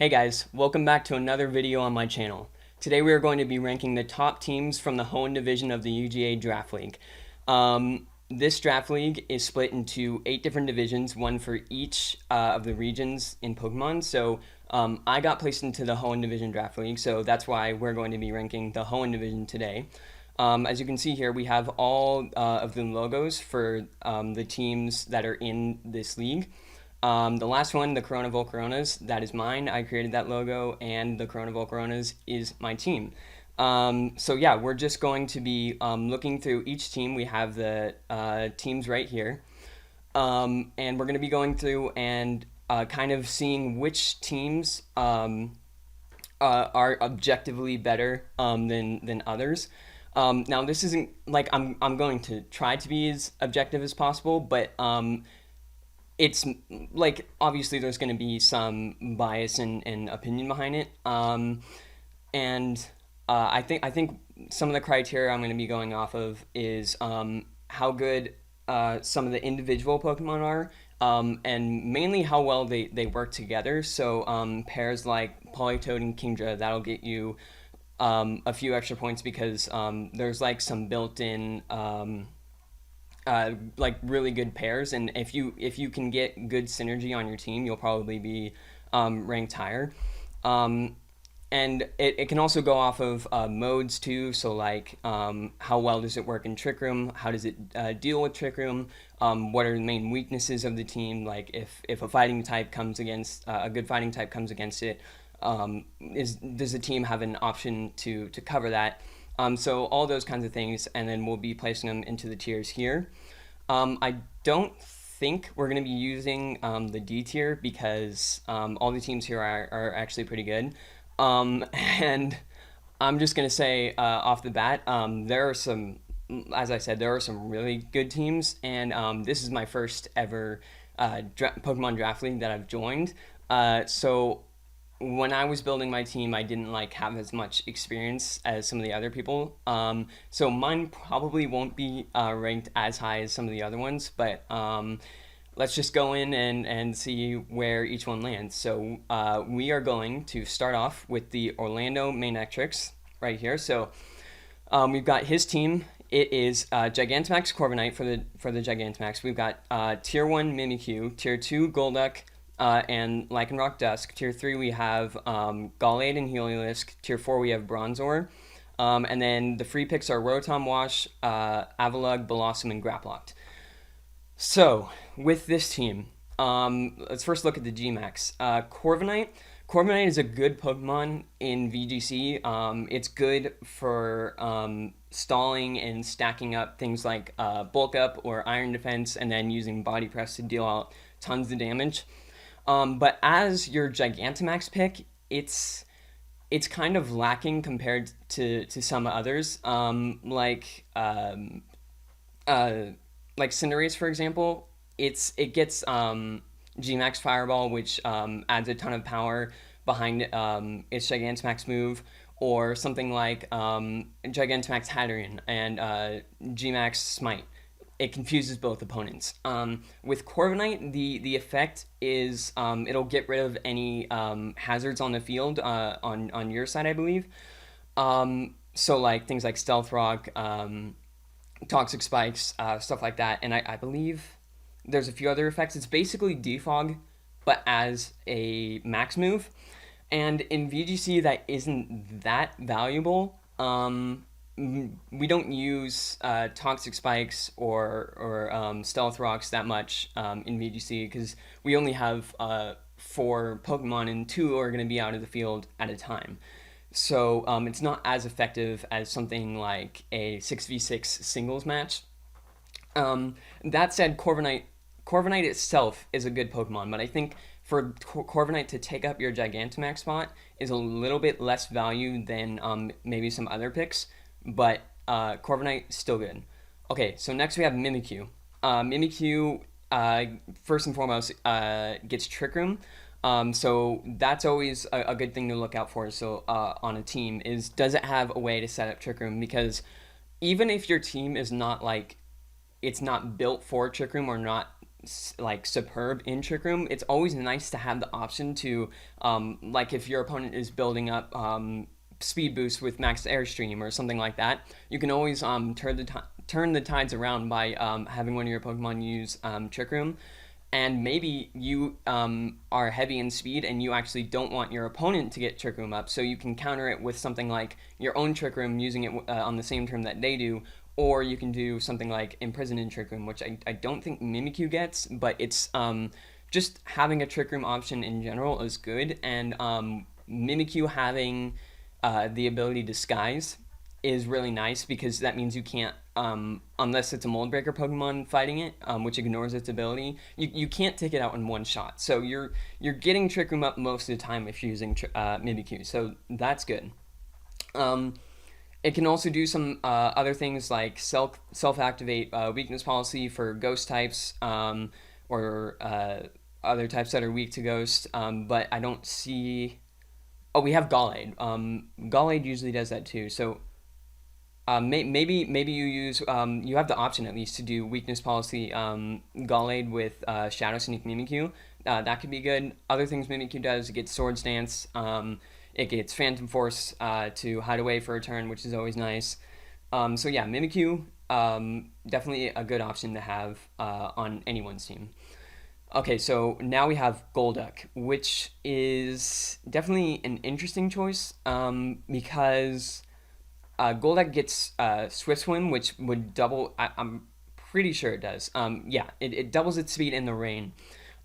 Hey guys, welcome back to another video on my channel. Today we are going to be ranking the top teams from the Hoenn Division of the UGA Draft League. This draft league is split into 8 different divisions, one for each of the regions in Pokemon. So I got placed into the Hoenn Division Draft League, so that's why we're going to be ranking the Hoenn Division today. As you can see here, we have all of the logos for the teams that are in this league. The last one, the Corona Volcaronas, that is mine. I created that logo, and the Corona Volcaronas is my team. So yeah, we're just going to be looking through each team. We have the teams right here. And we're going to be going through and kind of seeing which teams are objectively better than others. Now, this isn't like I'm going to try to be as objective as possible, but it's like obviously there's going to be some bias and opinion behind it. And I think some of the criteria I'm going to be going off of is how good some of the individual Pokemon are, and mainly how well they work together. So pairs like Politoed and Kingdra, that'll get you a few extra points because there's like some built-in like really good pairs, and if you can get good synergy on your team, you'll probably be ranked higher. And it can also go off of modes too. So like how well does it work in Trick Room? How does it deal with Trick Room? What are the main weaknesses of the team? Like if a fighting type comes against a good fighting type comes against it, does the team have an option to cover that? So all those kinds of things, and then we'll be placing them into the tiers here. I don't think we're going to be using the D tier because all the teams here are actually pretty good. And I'm just going to say off the bat, there are some, as I said, there are some really good teams, and this is my first ever Pokemon Draft League that I've joined. So when I was building my team, I didn't like have as much experience as some of the other people. So mine probably won't be ranked as high as some of the other ones, but let's just go in and see where each one lands. So we are going to start off with the Orlando Manectrix right here. So we've got his team. It is Gigantamax Corviknight for the Gigantamax. We've got Tier 1 Mimikyu, Tier 2 Golduck, and Lycanroc Dusk. Tier 3 we have Gallade and Heliolisk. Tier 4 we have Bronzor. And then the free picks are Rotom Wash, Avalugg, Blossom, and Graplocked. So with this team, let's first look at the Gmax. Corviknight. Corviknight is a good Pokemon in VGC. It's good for stalling and stacking up things like Bulk Up or Iron Defense, and then using Body Press to deal out tons of damage. But as your Gigantamax pick, it's kind of lacking compared to some others. Like Cinderace, for example, it gets Gmax Fireball, which adds a ton of power behind its Gigantamax move, or something like Gigantamax Hatterene and Gmax Smite. It confuses both opponents. With Corviknight, the effect is it'll get rid of any hazards on the field on your side, I believe. So like things like Stealth Rock, Toxic Spikes, stuff like that. And I believe there's a few other effects. It's basically Defog, but as a max move. And in VGC, that isn't that valuable. We don't use Toxic Spikes or Stealth Rocks that much in VGC because we only have 4 Pokemon, and 2 are going to be out of the field at a time. So it's not as effective as something like a 6v6 singles match. That said, Corviknight itself is a good Pokemon, but I think for Corviknight to take up your Gigantamax spot is a little bit less value than maybe some other picks, but Corviknight still good. Okay, so next we have Mimikyu. Mimikyu, first and foremost, gets Trick Room. So that's always a good thing to look out for. So on a team is, does it have a way to set up Trick Room? Because even if your team is not like, it's not built for Trick Room or not like superb in Trick Room, it's always nice to have the option to, like if your opponent is building up speed boost with max airstream or something like that, you can always turn the tides around by having one of your Pokemon use Trick Room. And maybe you are heavy in speed and you actually don't want your opponent to get Trick Room up, so you can counter it with something like your own Trick Room using it on the same turn that they do, or you can do something like Imprison in Trick Room, which I don't think Mimikyu gets, but it's just having a Trick Room option in general is good, and Mimikyu having the ability Disguise is really nice because that means you can't, unless it's a Mold Breaker Pokemon fighting it, which ignores its ability, you can't take it out in one shot. So you're getting Trick Room up most of the time if you're using Mimikyu, so that's good. Um, it can also do some other things like self activate weakness policy for ghost types, or other types that are weak to ghost. But I don't see. Oh, we have Gallade. Gallade usually does that too. So maybe you use, you have the option at least to do weakness policy Gallade with Shadow Sneak Mimikyu. That could be good. Other things Mimikyu does, it gets Swords Dance. It gets Phantom Force to hide away for a turn, which is always nice. So yeah, Mimikyu, definitely a good option to have on anyone's team. Okay, so now we have Golduck, which is definitely an interesting choice, because Golduck gets Swift Swim, which would double. I'm pretty sure it does. Yeah, it doubles its speed in the rain.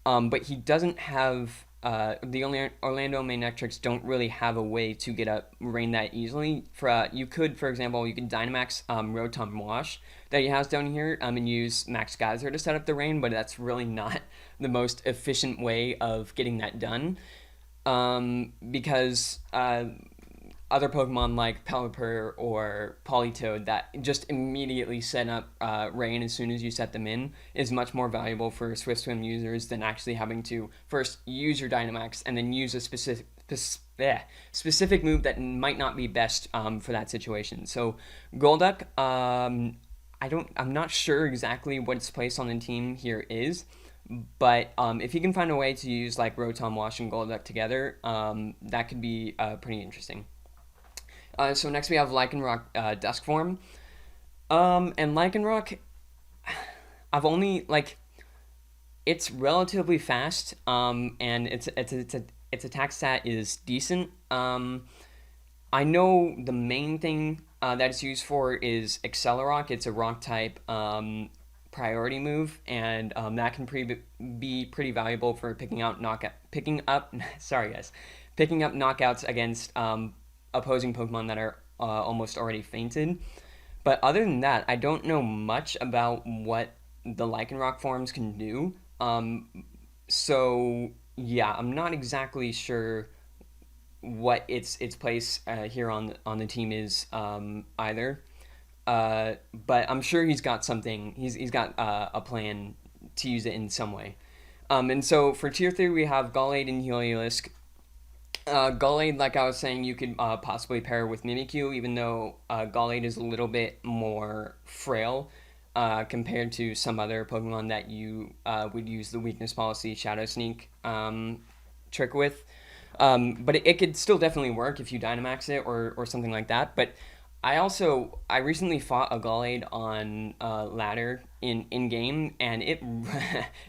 But he doesn't have. The only Orlando Manectrics don't really have a way to get up rain that easily. You could, for example, you could Dynamax Rotom Wash that he has down here, and use Max Geyser to set up the rain, but that's really not the most efficient way of getting that done. Because other Pokemon like Pelipper or Politoed that just immediately set up rain as soon as you set them in is much more valuable for Swift Swim users than actually having to first use your Dynamax and then use a specific move that might not be best for that situation. So Golduck, I'm not sure exactly what its place on the team here is, but if you can find a way to use like Rotom Wash and Golduck together, that could be pretty interesting. So next we have Lycanroc Dusk Form. And Lycanroc, I've only like it's relatively fast. And its attack stat is decent. I know the main thing that it's used for is Accelerock. It's a rock type priority move, and that can be pretty valuable for picking up. Sorry guys, picking up knockouts against opposing Pokemon that are almost already fainted. But other than that, I don't know much about what the Lycanroc forms can do. So yeah, I'm not exactly sure what its place here on the team is either. But I'm sure he's got something. He's got a plan to use it in some way. And so for tier 3, we have Gallade and Heliolisk. Gallade, like I was saying, you could possibly pair with Mimikyu, even though Gallade is a little bit more frail compared to some other Pokemon that you would use the weakness policy Shadow Sneak trick with. But it could still definitely work if you Dynamax it or something like that. But I recently fought a Gallade on ladder in game, and it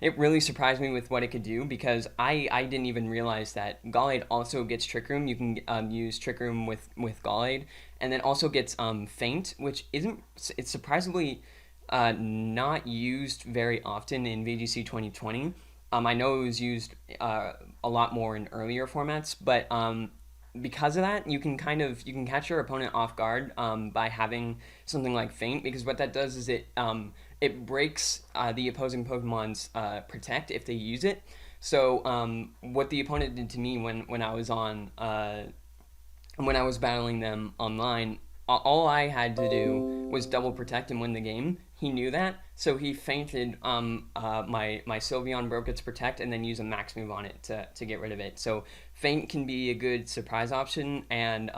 it really surprised me with what it could do, because I didn't even realize that Gallade also gets Trick Room. You can use Trick Room with Gallade, and then also gets Feint, which it's surprisingly not used very often in VGC 2020. I know it was used a lot more in earlier formats, but because of that, you can catch your opponent off guard by having something like Feint, because what that does is it breaks the opposing Pokemon's Protect if they use it. So what the opponent did to me when I was battling them online, all I had to do was double protect and win the game. He knew that, so he feinted my Sylveon, broke its Protect, and then used a max move on it to get rid of it. So Feint can be a good surprise option, and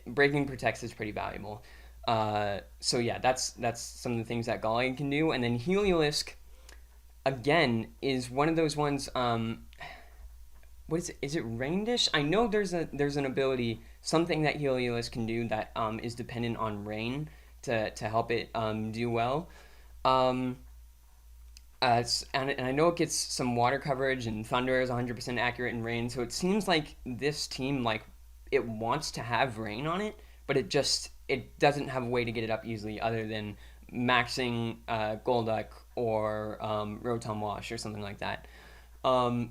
breaking Protects is pretty valuable. So yeah, that's some of the things that Gallade can do. And then Heliolisk, again is one of those ones. What is it? Is it Rain Dish? I know there's an ability, something that Helios can do that is dependent on rain to help it do well. Um, and I know it gets some water coverage, and Thunder is 100% accurate in rain. So it seems like this team, like, it wants to have rain on it, but it doesn't have a way to get it up easily other than maxing Golduck or Rotom Wash or something like that.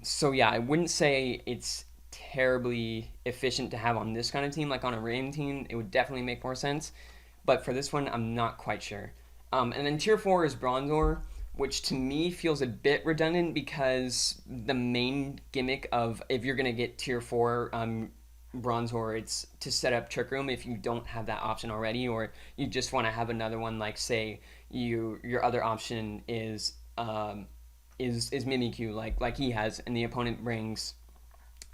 So yeah, I wouldn't say it's terribly efficient to have on this kind of team. Like on a rain team, it would definitely make more sense. But for this one, I'm not quite sure. And then tier four is Bronzor, which to me feels a bit redundant because the main gimmick of if you're gonna get tier four Bronzor, it's to set up Trick Room if you don't have that option already, or you just want to have another one. Like say your other option is Mimikyu, like he has, and the opponent brings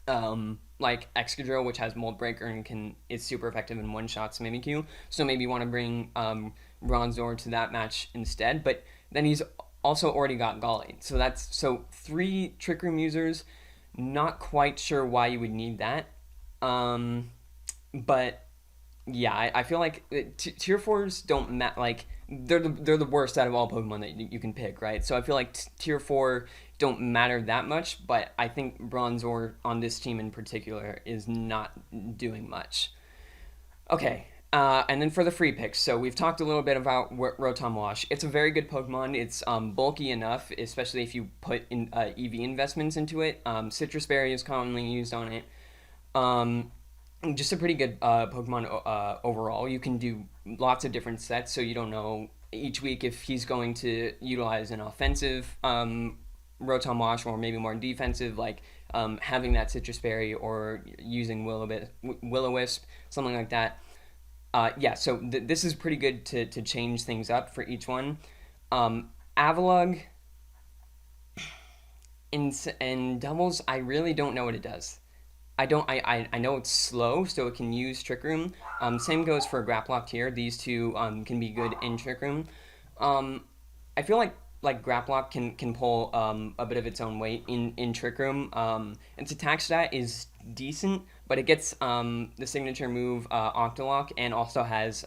like Excadrill, which has Mold Breaker and is super effective in one shots Mimikyu. So maybe you want to bring Bronzor to that match instead. But then he's also already got Golly, so three Trick Room users. Not quite sure why you would need that, but yeah, I feel like tier fours don't like they're the worst out of all Pokemon that you can pick, right? So I feel like tier four don't matter that much, but I think Bronzor on this team in particular is not doing much. Okay, and then for the free picks, so we've talked a little bit about Rotom Wash. It's a very good Pokemon. It's bulky enough, especially if you put in EV investments into it. Citrus Berry is commonly used on it. Um, just a pretty good Pokemon overall. You can do lots of different sets, so you don't know each week if he's going to utilize an offensive Rotom Wash or maybe more defensive, like having that Citrus Berry or using Will-O-Wisp, something like that. Yeah, so this is pretty good to change things up for each one. Avalugg in doubles, I really don't know what it does. I know it's slow, so it can use Trick Room. Same goes for Grapploct here. These two can be good in Trick Room. Um, I feel like Grapploct can pull a bit of its own weight in Trick Room. Its attack stat is decent, but it gets the signature move Octolock and also has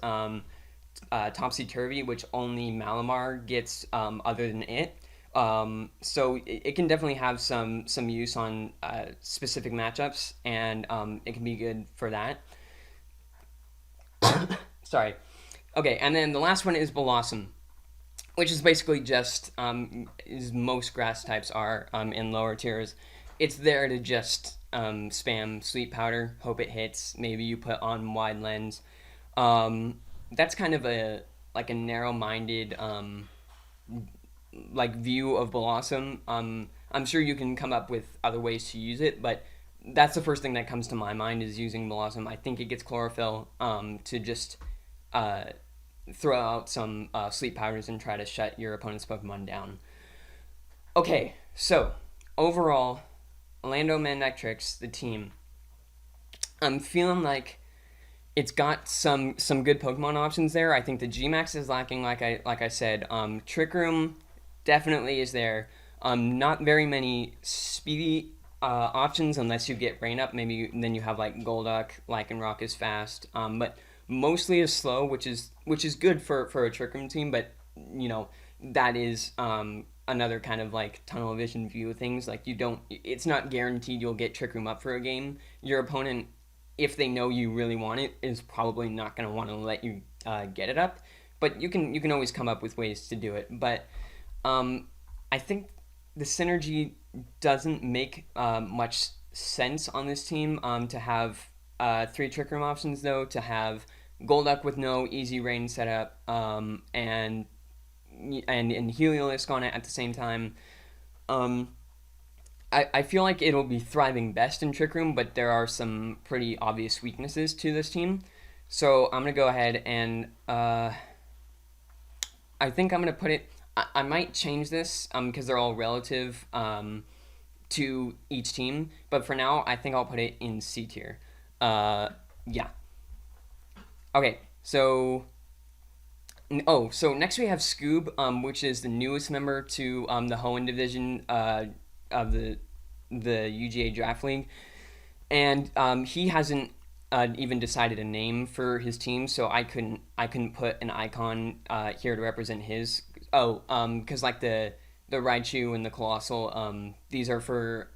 Topsy Turvy, which only Malamar gets other than it. So it can definitely have some use on specific matchups, and it can be good for that. Sorry. Okay, and then the last one is Blossom, which is basically just as most grass types are in lower tiers. It's there to just spam Sleep Powder, hope it hits. Maybe you put on Wide Lens. That's kind of a narrow-minded like view of Blossom. I'm sure you can come up with other ways to use it, but that's the first thing that comes to my mind is using Blossom. I think it gets Chlorophyll to just uh, throw out some sleep powders and try to shut your opponent's Pokemon down. Okay, so overall, Orlando Manectrics, the team, I'm feeling like it's got some good Pokemon options there. I think the Gmax is lacking, like I said. Trick Room definitely is there. Not very many speedy options unless you get Rain Up. Maybe then you have like Golduck, Lycanroc is fast, but mostly is slow, which is good for a Trick Room team. But you know that is another kind of like tunnel vision view of things. Like you don't, it's not guaranteed you'll get Trick Room up for a game. Your opponent, if they know you really want it, is probably not going to want to let you get it up. But you can always come up with ways to do it. But I think the synergy doesn't make much sense on this team to have three Trick Room options, though, to have Golduck with no easy rain setup and Heliolisk on it at the same time. Um, I feel like it'll be thriving best in Trick Room, but there are some pretty obvious weaknesses to this team. So I'm going to go ahead and I think I'm going to put it. I might change this because they're all relative to each team, but for now, I think I'll put it in C tier. Yeah. Okay, so Oh, so next we have Scoob, which is the newest member to the Hoenn Division of the UGA Draft League, and he hasn't even decided a name for his team, so I couldn't put an icon here to represent his. Oh, because like the Raichu and the Colossal, these are for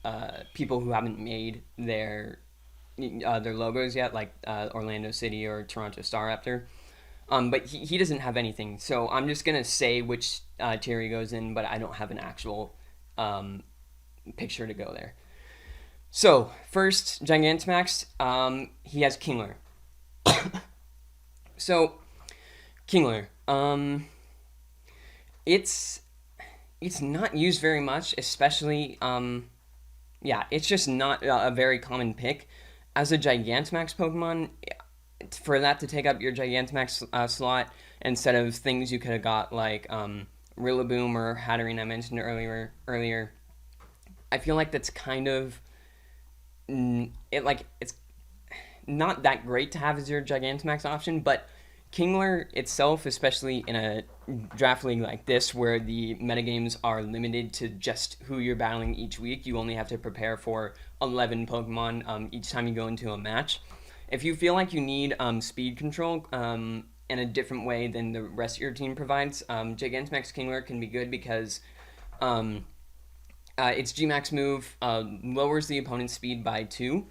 people who haven't made their logos yet, like Orlando City or Toronto Star Raptor. But he doesn't have anything, so I'm just gonna say which tier he goes in, but I don't have an actual um, picture to go there. So first, Gigantamax, he has Kingler. So Kingler, it's it's not used very much, especially yeah, it's just not a very common pick. As a Gigantamax Pokemon, for that to take up your Gigantamax slot instead of things you could have got like Rillaboom or Hatterene I mentioned earlier, I feel like that's kind of it's not that great to have as your Gigantamax option, but Kingler itself, especially in a draft league like this where the metagames are limited to just who you're battling each week, you only have to prepare for 11 Pokemon each time you go into a match. If you feel like you need speed control in a different way than the rest of your team provides, Gigantamax Kingler can be good because um, its Gmax move lowers the opponent's speed by 2.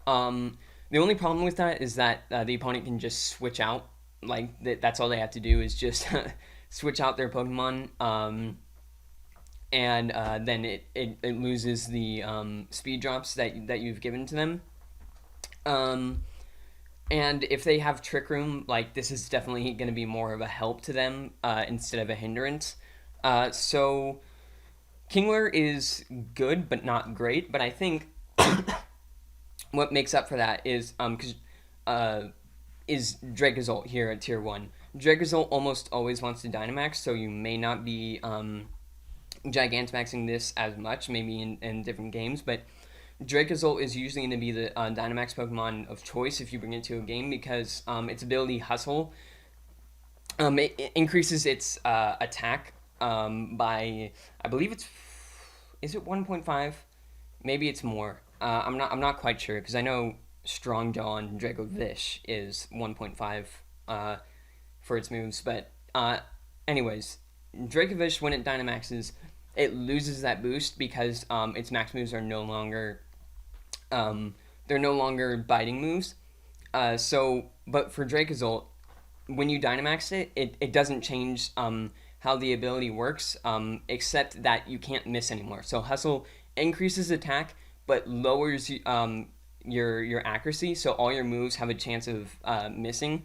The only problem with that is that the opponent can just switch out. Like that's all they have to do is just switch out their Pokemon, and then it loses the speed drops that you've given to them. Um, and if they have Trick Room, like this is definitely going to be more of a help to them instead of a hindrance. So Kingler is good but not great. But I think what makes up for that is because is Dracozolt here at tier 1. Dracozolt almost always wants to Dynamax, so you may not be Gigantamaxing this as much, maybe in different games, but Dracozolt is usually going to be the Dynamax Pokemon of choice if you bring it to a game because its ability Hustle, it increases its attack by, I believe is it 1.5? Maybe it's more. I'm not quite sure because I know Strong Jaw and Draco Vish is 1.5 for its moves, but anyways, Draco Vish when it Dynamaxes, it loses that boost because its max moves are no longer they're no longer biting moves. But for Dracozolt, when you Dynamax it doesn't change how the ability works, except that you can't miss anymore. So Hustle increases attack, but lowers your accuracy, so all your moves have a chance of missing.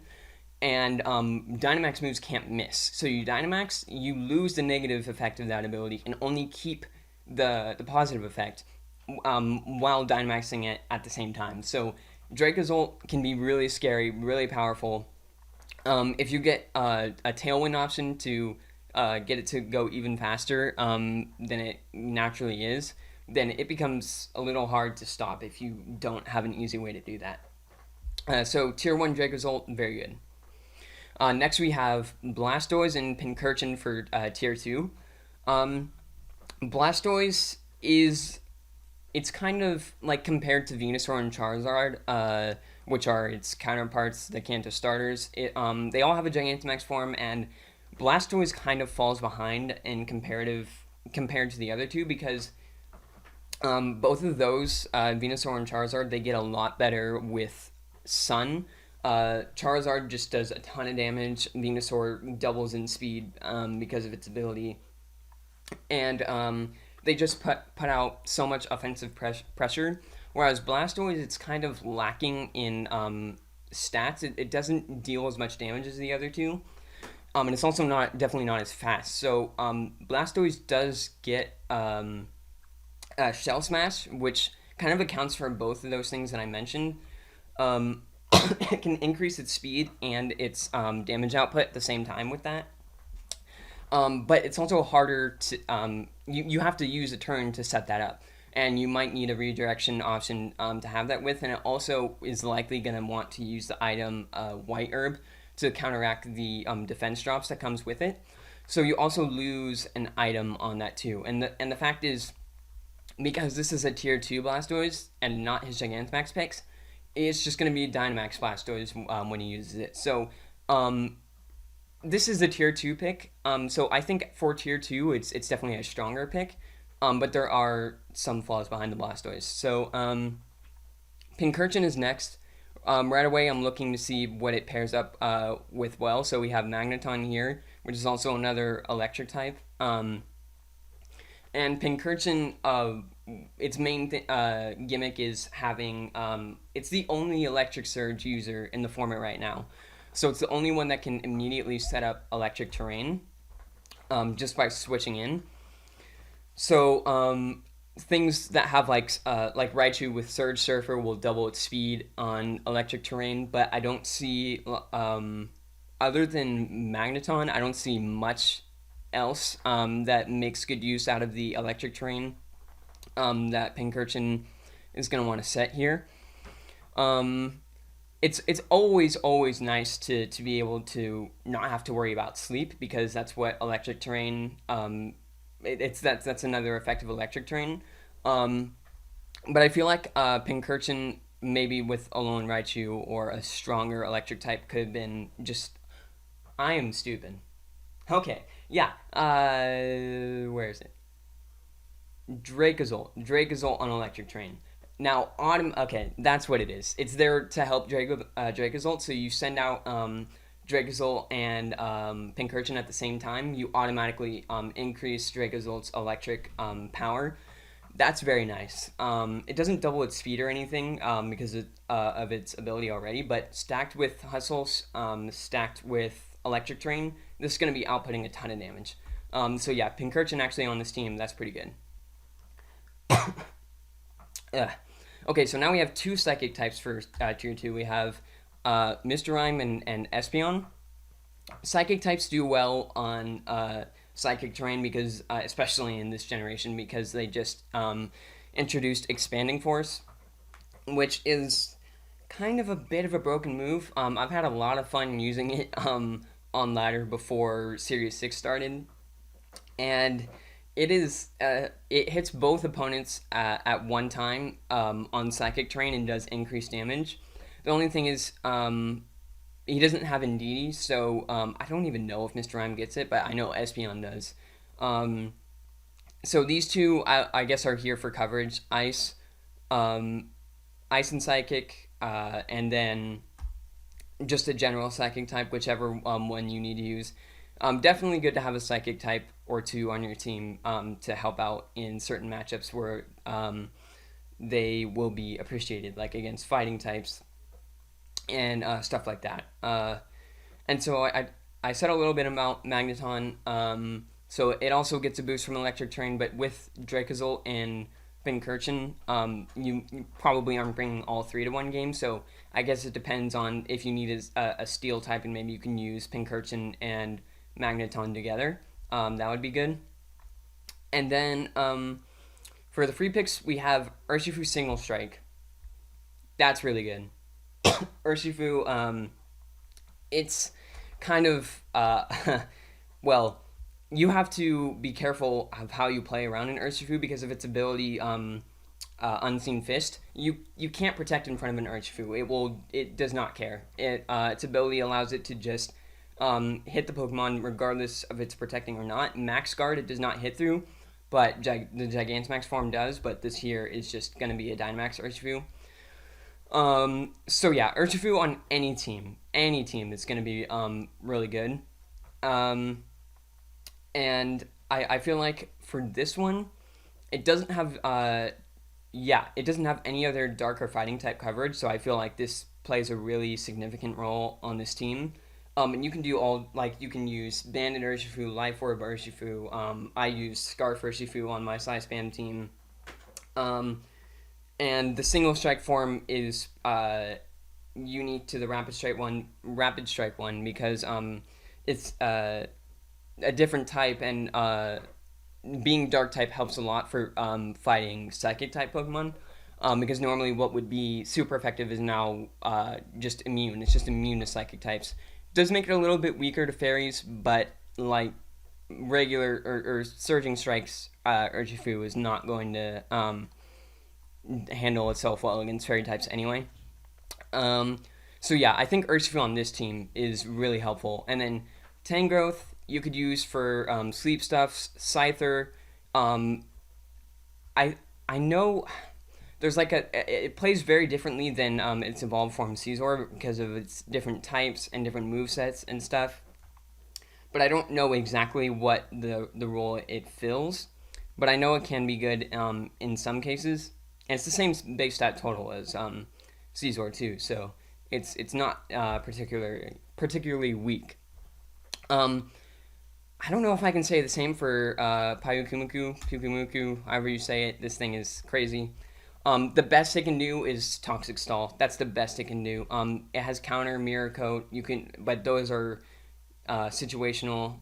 And Dynamax moves can't miss. So you Dynamax, you lose the negative effect of that ability and only keep the positive effect while Dynamaxing it at the same time. So Dracozolt can be really scary, really powerful. If you get a Tailwind option to get it to go even faster than it naturally is, then it becomes a little hard to stop if you don't have an easy way to do that. So tier 1 Dracozolt, very good. Next we have Blastoise and Pincurchin for tier 2. Blastoise it's kind of like compared to Venusaur and Charizard, which are its counterparts, the Kanto starters. They all have a Gigantamax form, and Blastoise kind of falls behind in compared to the other two because both of those, Venusaur and Charizard, they get a lot better with Sun. Charizard just does a ton of damage. Venusaur doubles in speed because of its ability. And they just put out so much offensive pressure. Whereas Blastoise, it's kind of lacking in stats. It doesn't deal as much damage as the other two. And it's also definitely not as fast. So Blastoise does get Shell Smash, which kind of accounts for both of those things that I mentioned. It can increase its speed and its damage output at the same time with that. But it's also harder to you have to use a turn to set that up, and you might need a redirection option to have that with, and it also is likely going to want to use the item White Herb to counteract the defense drops that comes with it. So you also lose an item on that too. And the fact is, because this is a tier 2 Blastoise and not his Gigantamax picks, it's just going to be Dynamax Blastoise when he uses it. So um, this is a tier 2 pick. So I think for tier 2, it's definitely a stronger pick. But there are some flaws behind the Blastoise. So Pincurchin is next. Right away, I'm looking to see what it pairs up with well. So we have Magneton here, which is also another electric type. And Pincurchin, its main gimmick is having, it's the only electric surge user in the format right now. So it's the only one that can immediately set up electric terrain just by switching in. So things that have like Raichu with Surge Surfer will double its speed on electric terrain, but I don't see other than Magneton, I don't see much else that makes good use out of the electric terrain that Pincurchin is going to want to set here. It's always nice to be able to not have to worry about sleep, because that's what electric terrain that's another effective electric terrain. But I feel like Pincurchin maybe with a lone Raichu or a stronger electric type could have been just. I am stupid. Okay, yeah. Where is it? Dracozolt on electric terrain. Now, okay, that's what it is. It's there to help Dracozolt. So you send out Dracozolt and Pincurchin at the same time. You automatically increase Dracozolt's electric power. That's very nice. It doesn't double its speed or anything because of its ability already, but stacked with Hustle, stacked with electric terrain, this is going to be outputting a ton of damage. So yeah, Pincurchin actually on this team, that's pretty good. Okay, so now we have two psychic types for tier 2. We have Mr. Rime and Espeon. Psychic types do well on psychic terrain because, especially in this generation, because they just introduced Expanding Force, which is kind of a bit of a broken move. I've had a lot of fun using it on ladder before Series 6 started, and it hits both opponents at one time on psychic terrain and does increased damage. The only thing is he doesn't have Indeedee, so I don't even know if Mr. Rime gets it, but I know Espeon does. So these two, I guess, are here for coverage. Ice and Psychic, and then just a general Psychic type, whichever one you need to use. Definitely good to have a Psychic type or two on your team to help out in certain matchups where they will be appreciated, like against fighting types and stuff like that. And so I said a little bit about Magneton. So it also gets a boost from electric terrain, but with Dracozolt and Pincurchin, you probably aren't bringing all three to one game. So I guess it depends on if you need a steel type, and maybe you can use Pincurchin and Magneton together. That would be good. And then for the free picks, we have Urshifu Single Strike. That's really good. Urshifu, it's kind of, well, you have to be careful of how you play around in Urshifu because of its ability, Unseen Fist. You can't protect in front of an Urshifu. It does not care. Its ability allows it to just hit the Pokemon regardless of its protecting or not. Max Guard it does not hit through, but the Gigantamax form does. But this here is just going to be a Dynamax Urshifu. So yeah, Urshifu on any team is going to be really good. And I feel like for this one, it doesn't have any other dark or fighting type coverage, so I feel like this plays a really significant role on this team. And you can do you can use Banded Urshifu, Life Orb Urshifu. I use Scarf Urshifu on my Sly Spam team. And the Single Strike form is unique to the Rapid Strike one because it's a different type, and being Dark type helps a lot for fighting Psychic type Pokemon. Because normally what would be super effective is now just immune. It's just immune to Psychic types. does make it a little bit weaker to fairies, but like regular or surging strikes, Urshifu is not going to handle itself well against fairy types anyway. Um, so yeah, I think Urshifu on this team is really helpful. And then Tangrowth you could use for sleep stuffs. Scyther, um, I I know there's like it plays very differently than its evolved form Caesar because of its different types and different move sets and stuff. But I don't know exactly what the role it fills. But I know it can be good in some cases, and it's the same base stat total as Caesar too. So it's not particularly weak. Um, I don't know if I can say the same for Pyukumuku, however you say it. This thing is crazy. The best it can do is Toxic Stall. That's the best it can do. It has counter, mirror coat. You can, but those are situational.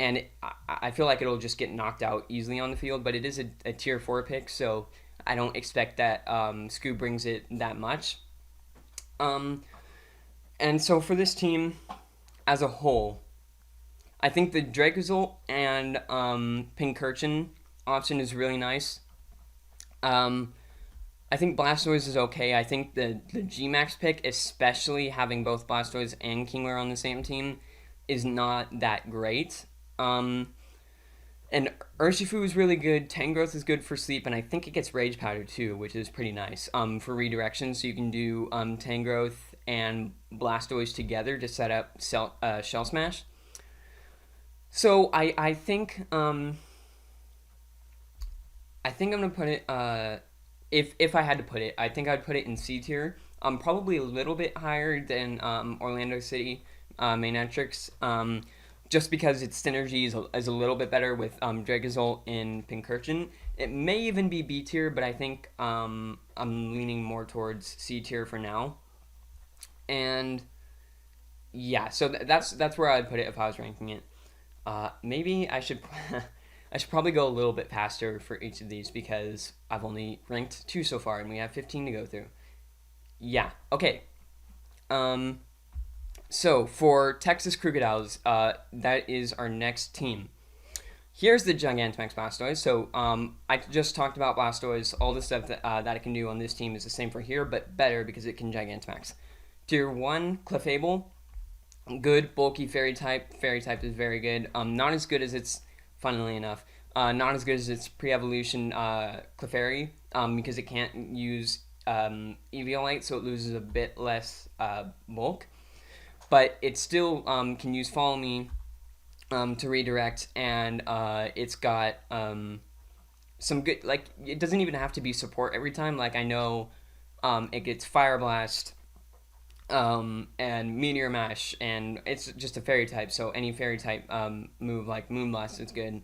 And I feel like it'll just get knocked out easily on the field. But it is a tier 4 pick, so I don't expect that Scoo brings it that much. Um, and so for this team as a whole, I think the Dracozolt and Pincurchin option is really nice. Um, I think Blastoise is okay. I think the G-Max pick, especially having both Blastoise and Kingler on the same team, is not that great. Um, and Urshifu is really good. Tangrowth is good for sleep, and I think it gets Rage Powder too, which is pretty nice for redirection. So you can do Tangrowth and Blastoise together to set up Shell Smash. So I think I'm gonna put it. If I had to put it, I think I'd put it in C tier. Probably a little bit higher than Orlando City Mainatrix. Just because its synergy is a little bit better with Dracozolt and Pincurchin. It may even be B tier, but I think I'm leaning more towards C tier for now. And yeah, so that's where I'd put it if I was ranking it. Maybe I should I should probably go a little bit faster for each of these because I've only ranked 2 so far and we have 15 to go through. Yeah. Okay. Um. So for Texas Crocodiles, that is our next team. Here's the Gigantamax Blastoise. So I just talked about Blastoise. All the stuff that it can do on this team is the same for here, but better because it can Gigantamax. Tier 1, Clefable. Good, bulky fairy type. Fairy type is very good. Not as good as its, funnily enough, not as good as its pre-evolution Clefairy because it can't use Eviolite, so it loses a bit less bulk. But it still can use Follow Me to redirect, and it's got some good, like, it doesn't even have to be support every time. Like, I know it gets Fire Blast and Meteor Mash, and it's just a fairy type, so any fairy type move like Moonblast is good.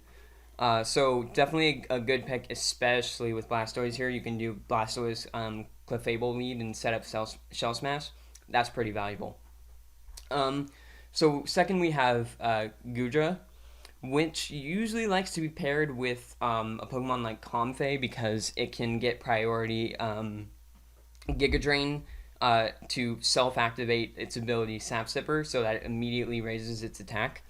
So definitely a good pick, especially with Blastoise here. You can do Blastoise Clefable lead and set up Shell Smash. That's pretty valuable. So second we have Gudra, which usually likes to be paired with a Pokemon like Comfey because it can get priority Giga Drain to self-activate its ability Sap Sipper so that it immediately raises its attack.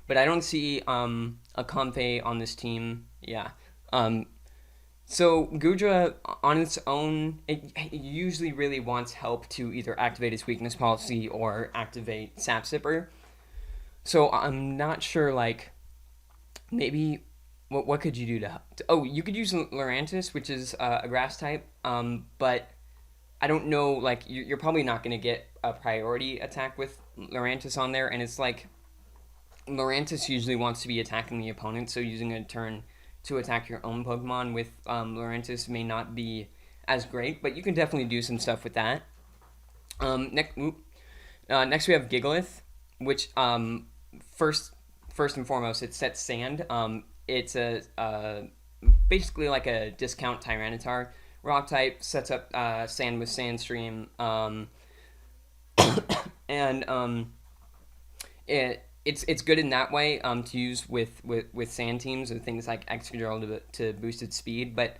But I don't see a Comfey on this team. Yeah. So Gudra on its own, it usually really wants help to either activate its weakness policy or activate Sap Sipper. So I'm not sure, like, maybe what could you do to oh, you could use Lurantis, which is a grass type, but I don't know, like, you're probably not going to get a priority attack with Lurantis on there, and it's like Lurantis usually wants to be attacking the opponent, so using a turn to attack your own Pokemon with Lurantis may not be as great, but you can definitely do some stuff with that. Next we have Gigalith, which first and foremost, it sets Sand. It's basically like a discount Tyranitar. Rock type sets up Sand with Sandstream, and it's good in that way to use with sand teams and things like Excadrill to boost its speed. But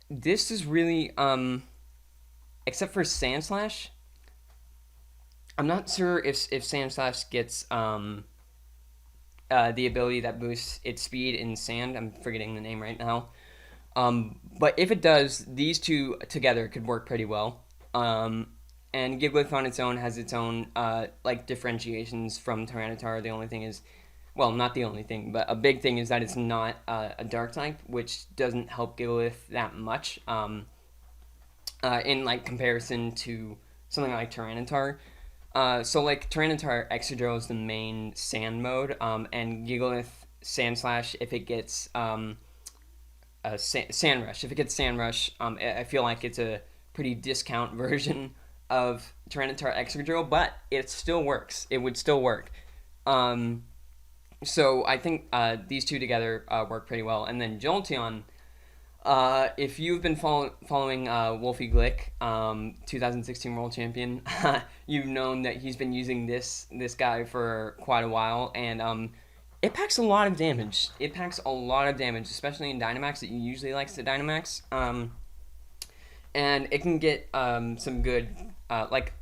this is really except for Sand Slash, I'm not sure if Sandslash gets the ability that boosts its speed in Sand. I'm forgetting the name right now. But if it does, these two together could work pretty well. And Giglith on its own has its own like differentiations from Tyranitar. The only thing is, well, not the only thing, but a big thing is that it's not a dark type, which doesn't help Gigalith that much in like comparison to something like Tyranitar. So like Tyranitar Excadrill is the main sand mode, and Gigalith Sandslash if it gets Sand Rush. If it gets Sand Rush, I feel like it's a pretty discount version of Tyranitar Excadrill, but it still works. It would still work. Um, so I think these two together work pretty well. And then Jolteon, if you've been following Wolfie Glick, 2016 World Champion, you've known that he's been using this guy for quite a while, and it packs a lot of damage. It packs a lot of damage, especially in Dynamax. It usually likes to Dynamax, and it can get some good like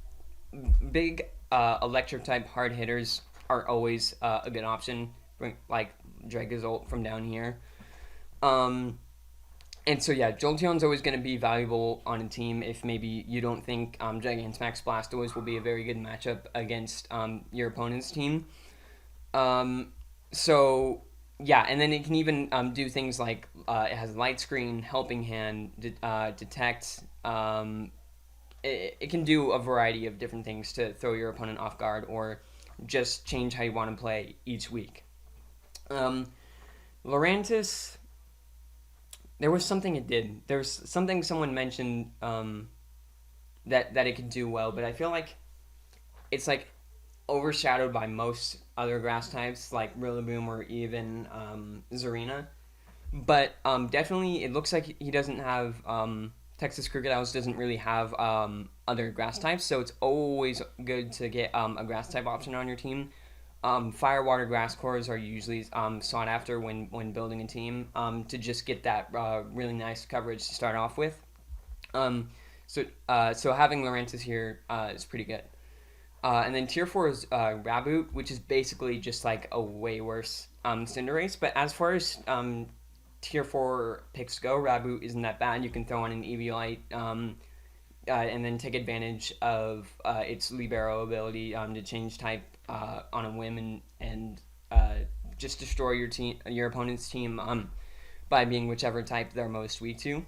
big electric type hard hitters are always a good option, like Dragozolt from down here. Um, and so yeah, Jolteon's always going to be valuable on a team if maybe you don't think Gigantamax Blastoise will be a very good matchup against your opponent's team. Um, so yeah, and then it can even do things like it has Light Screen, Helping Hand, Detect. It can do a variety of different things to throw your opponent off guard or just change how you want to play each week. Um, Lurantis, there was something it did. There was something someone mentioned that it could do well, but I feel like it's like overshadowed by most other grass types like Rillaboom or even Zarina. But definitely, it looks like he doesn't have Texas Crocodiles doesn't really have other grass types, so it's always good to get a grass type option on your team. Fire, water, grass cores are usually sought after when building a team to just get that really nice coverage to start off with. Um, so having Lurantis here is pretty good. And then tier 4 is Raboot, which is basically just like a way worse Cinderace. But as far as tier 4 picks go, Raboot isn't that bad. You can throw on an Eviolite and then take advantage of its Libero ability to change type on a whim and just destroy your opponent's team by being whichever type they're most weak to.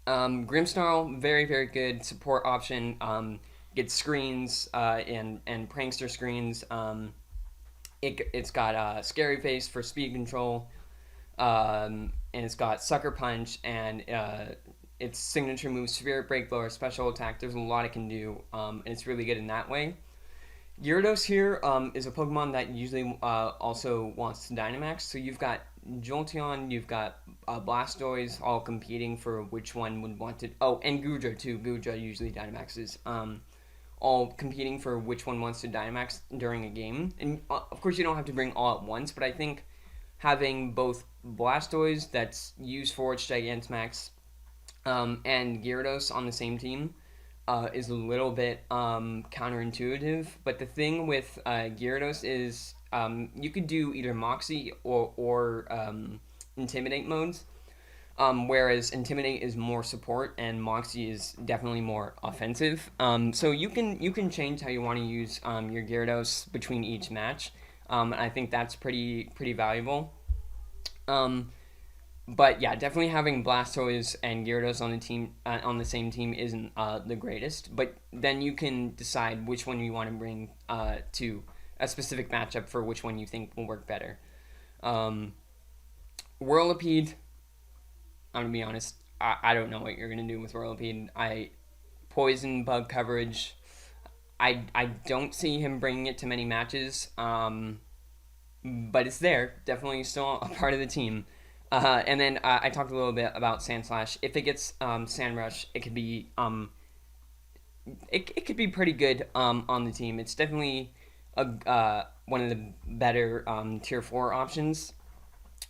Grimmsnarl, very, very good support option. Gets screens and prankster screens. It's got Scary Face for speed control, and it's got Sucker Punch, and its signature move Spirit Break, lower special attack. There's a lot it can do, and it's really good in that way. Gyarados here is a Pokemon that usually also wants to Dynamax. So you've got Jolteon, you've got Blastoise, all competing for which one would want to. Oh, and Goodra too. Goodra usually Dynamaxes. All competing for which one wants to Dynamax during a game. And of course, you don't have to bring all at once, but I think having both Blastoise that's used for its Gigantamax and Gyarados on the same team is a little bit counterintuitive. But the thing with Gyarados is you could do either Moxie or Intimidate modes. Whereas Intimidate is more support and Moxie is definitely more offensive. So you can change how you want to use your Gyarados between each match. And I think that's pretty valuable. But yeah, definitely having Blastoise and Gyarados on the team on the same team isn't the greatest. But then you can decide which one you want to bring to a specific matchup for which one you think will work better. Whirlipede, I'm gonna be honest. I don't know what you're gonna do with Whirlipede. Poison bug coverage. I don't see him bringing it to many matches. But it's there. Definitely still a part of the team. And then I talked a little bit about Sandslash. If it gets Sand Rush, it could be it could be pretty good on the team. It's definitely one of the better tier 4 options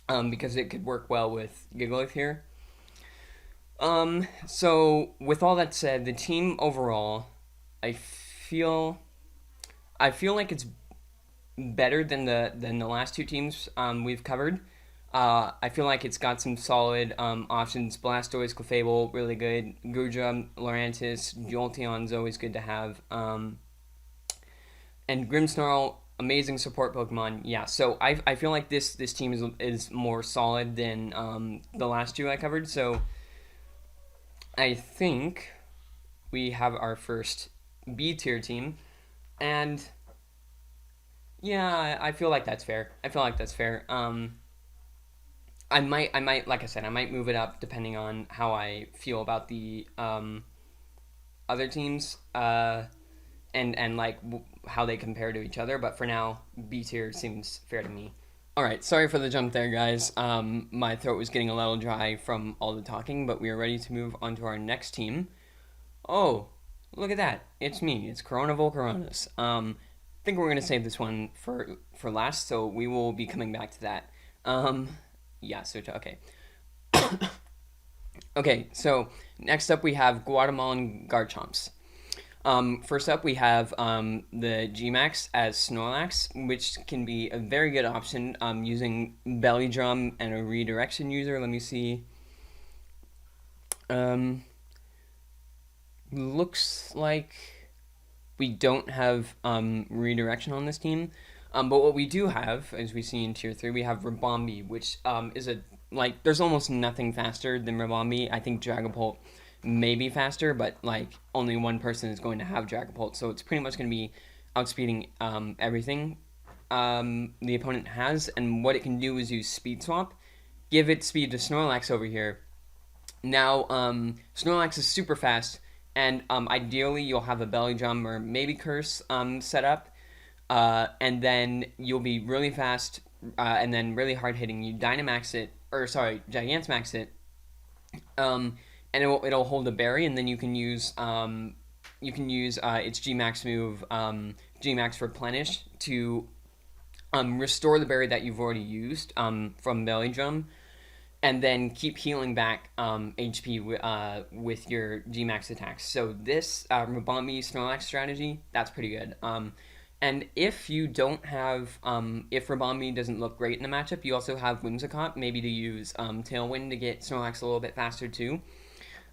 because it could work well with Gigalith here. So with all that said, the team overall, I feel I feel like it's better than the last two teams we've covered. I feel like it's got some solid options. Blastoise, Clefable, really good. Gudra, Lurantis, Jolteon's always good to have. And Grimmsnarl, amazing support Pokemon. Yeah, so I feel like this team is more solid than the last two I covered. So I think we have our first B tier team, and yeah, I feel like that's fair. I feel like that's fair. I might, like I said, I might move it up depending on how I feel about the other teams, and like how they compare to each other. But for now, B tier seems fair to me. All right, sorry for the jump there, guys. My throat was getting a little dry from all the talking, but we are ready to move on to our next team. Oh, look at that! It's me. It's Corona Volcaronis. I think we're gonna save this one for last, so we will be coming back to that. Um, yeah. So okay. Okay, so next up we have Guatemalan Garchomps. First up, we have the Gmax as Snorlax, which can be a very good option using Belly Drum and a redirection user. Let me see. Um, Looks like we don't have redirection on this team. But what we do have, as we see in Tier 3, we have Ribombee, which is a, like, there's almost nothing faster than Ribombee. I think Dragapult may be faster, but, like, only one person is going to have Dragapult, so it's pretty much going to be outspeeding everything the opponent has, and what it can do is use Speed Swap, give it speed to Snorlax over here. Now, Snorlax is super fast, and ideally you'll have a Belly Drum or maybe Curse set up, and then you'll be really fast, and then really hard hitting. You Dynamax it, or sorry, Gigantamax it, and it'll hold a berry, and then you can use its Gmax move, Gmax Replenish, to restore the berry that you've already used from Belly Drum, and then keep healing back HP with your Gmax attacks. So this Ribombee Snorlax strategy, that's pretty good. And if you don't have, if Ribombee doesn't look great in the matchup, you also have Whimsicott, maybe to use Tailwind to get Snorlax a little bit faster too.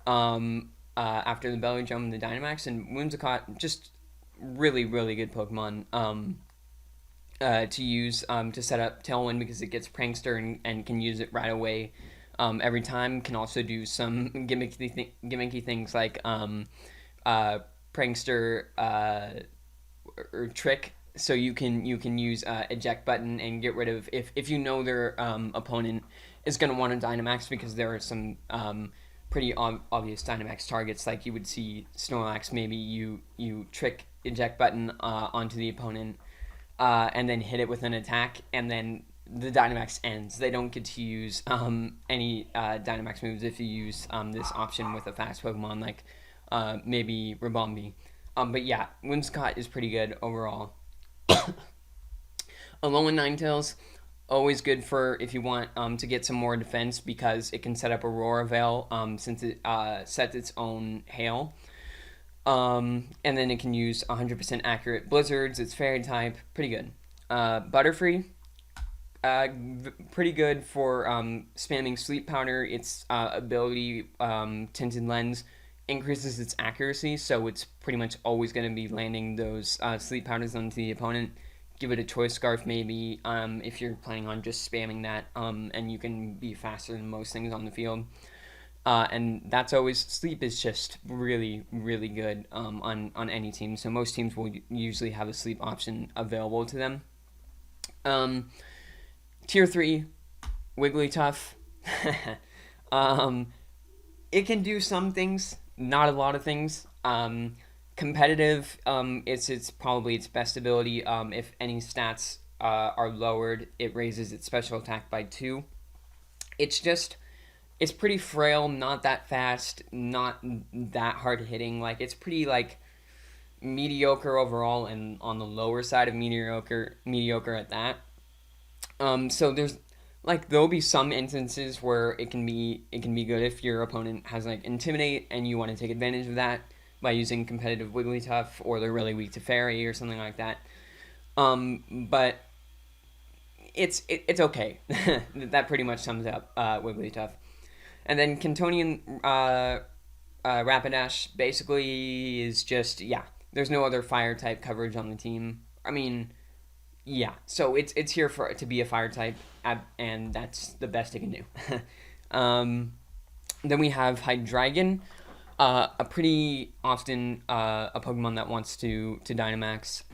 After the Belly Drum and the Dynamax, and Whimsicott, just really, really good Pokemon to use to set up Tailwind, because it gets Prankster and can use it right away every time. Can also do some gimmicky things like Prankster or Trick. So you can use eject button and get rid of, if you know their opponent is going to want to Dynamax, because there are some pretty obvious Dynamax targets, like you would see Snorlax, maybe you trick eject button onto the opponent, and then hit it with an attack, and then the Dynamax ends. They don't get to use any Dynamax moves if you use this option with a fast Pokemon, like maybe Ribombee. But yeah, Whimsicott is pretty good overall. Alolan Ninetales, always good for if you want to get some more defense, because it can set up Aurora Veil since it sets its own hail. And then it can use 100% accurate Blizzards. It's Fairy type. Pretty good. Butterfree, pretty good for spamming Sleep Powder. Its ability, Tinted Lens, increases its accuracy, so it's pretty much always going to be landing those Sleep Powders onto the opponent. Give it a Choice Scarf maybe if you're planning on just spamming that, and you can be faster than most things on the field. And that's always, Sleep is just really, really good on any team. So most teams will usually have a Sleep option available to them. Tier 3, Wigglytuff. It can do some things, not a lot of things. Competitive, it's probably its best ability. If any stats are lowered, it raises its special attack by 2. It's pretty frail, not that fast, not that hard hitting. Like, it's pretty, like, mediocre overall, and on the lower side of mediocre at that. So there'll be some instances where it can be good if your opponent has, like, Intimidate and you want to take advantage of that. by using competitive Wigglytuff, or they're really weak to Fairy or something like that. But it's okay. That pretty much sums up Wigglytuff. And then Cantonian Rapidash basically is just, yeah, there's no other fire type coverage on the team. I mean, yeah, so it's here for to be a fire type, and that's the best it can do. Then we have Hydreigon, a pretty often a Pokemon that wants to Dynamax.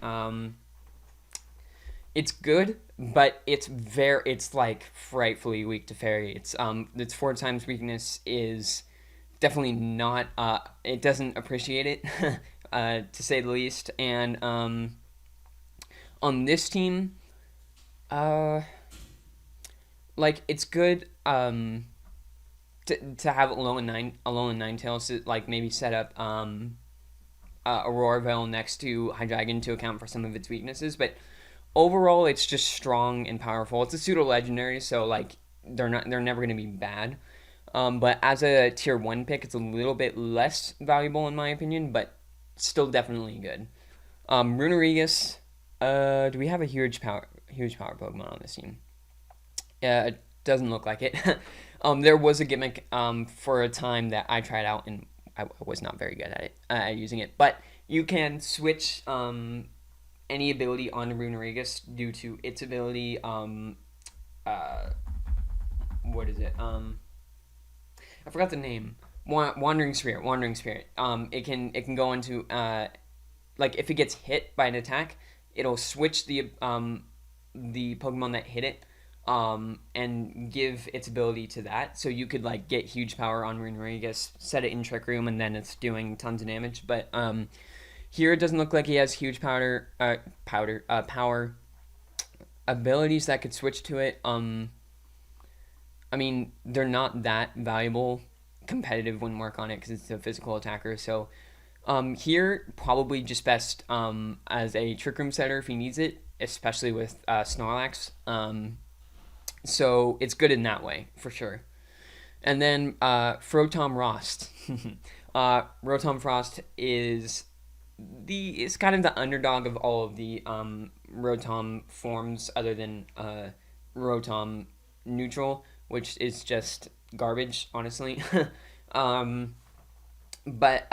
It's good, but it's like frightfully weak to Fairy. Its 4 times weakness is definitely not. It doesn't appreciate it, to say the least. And on this team, like it's good. To have Alolan Ninetales to like maybe set up Aurora Veil next to Hydreigon to account for some of its weaknesses, but overall it's just strong and powerful. It's a pseudo legendary, so like they're never going to be bad. But as a tier 1 pick, it's a little bit less valuable in my opinion, but still definitely good. Runerigus, do we have a huge power Pokemon on this team? It doesn't look like it. There was a gimmick for a time that I tried out, and I was not very good at it, at using it. But you can switch any ability on Runerigus due to its ability. What is it? I forgot the name. Wandering Spirit. It can go into like if it gets hit by an attack, it'll switch the Pokemon that hit it. And give its ability to that, so you could like get huge power on Runerigus, set it in Trick Room, and then it's doing tons of damage. But here it doesn't look like he has huge power abilities that could switch to it. I mean, they're not that valuable. Competitive wouldn't work on it because it's a physical attacker. So here probably just best as a Trick Room setter if he needs it, especially with Snorlax. So it's good in that way, for sure. And then Frotom Frost. Rotom Frost is kind of the underdog of all of the Rotom forms, other than Rotom Neutral, which is just garbage, honestly. But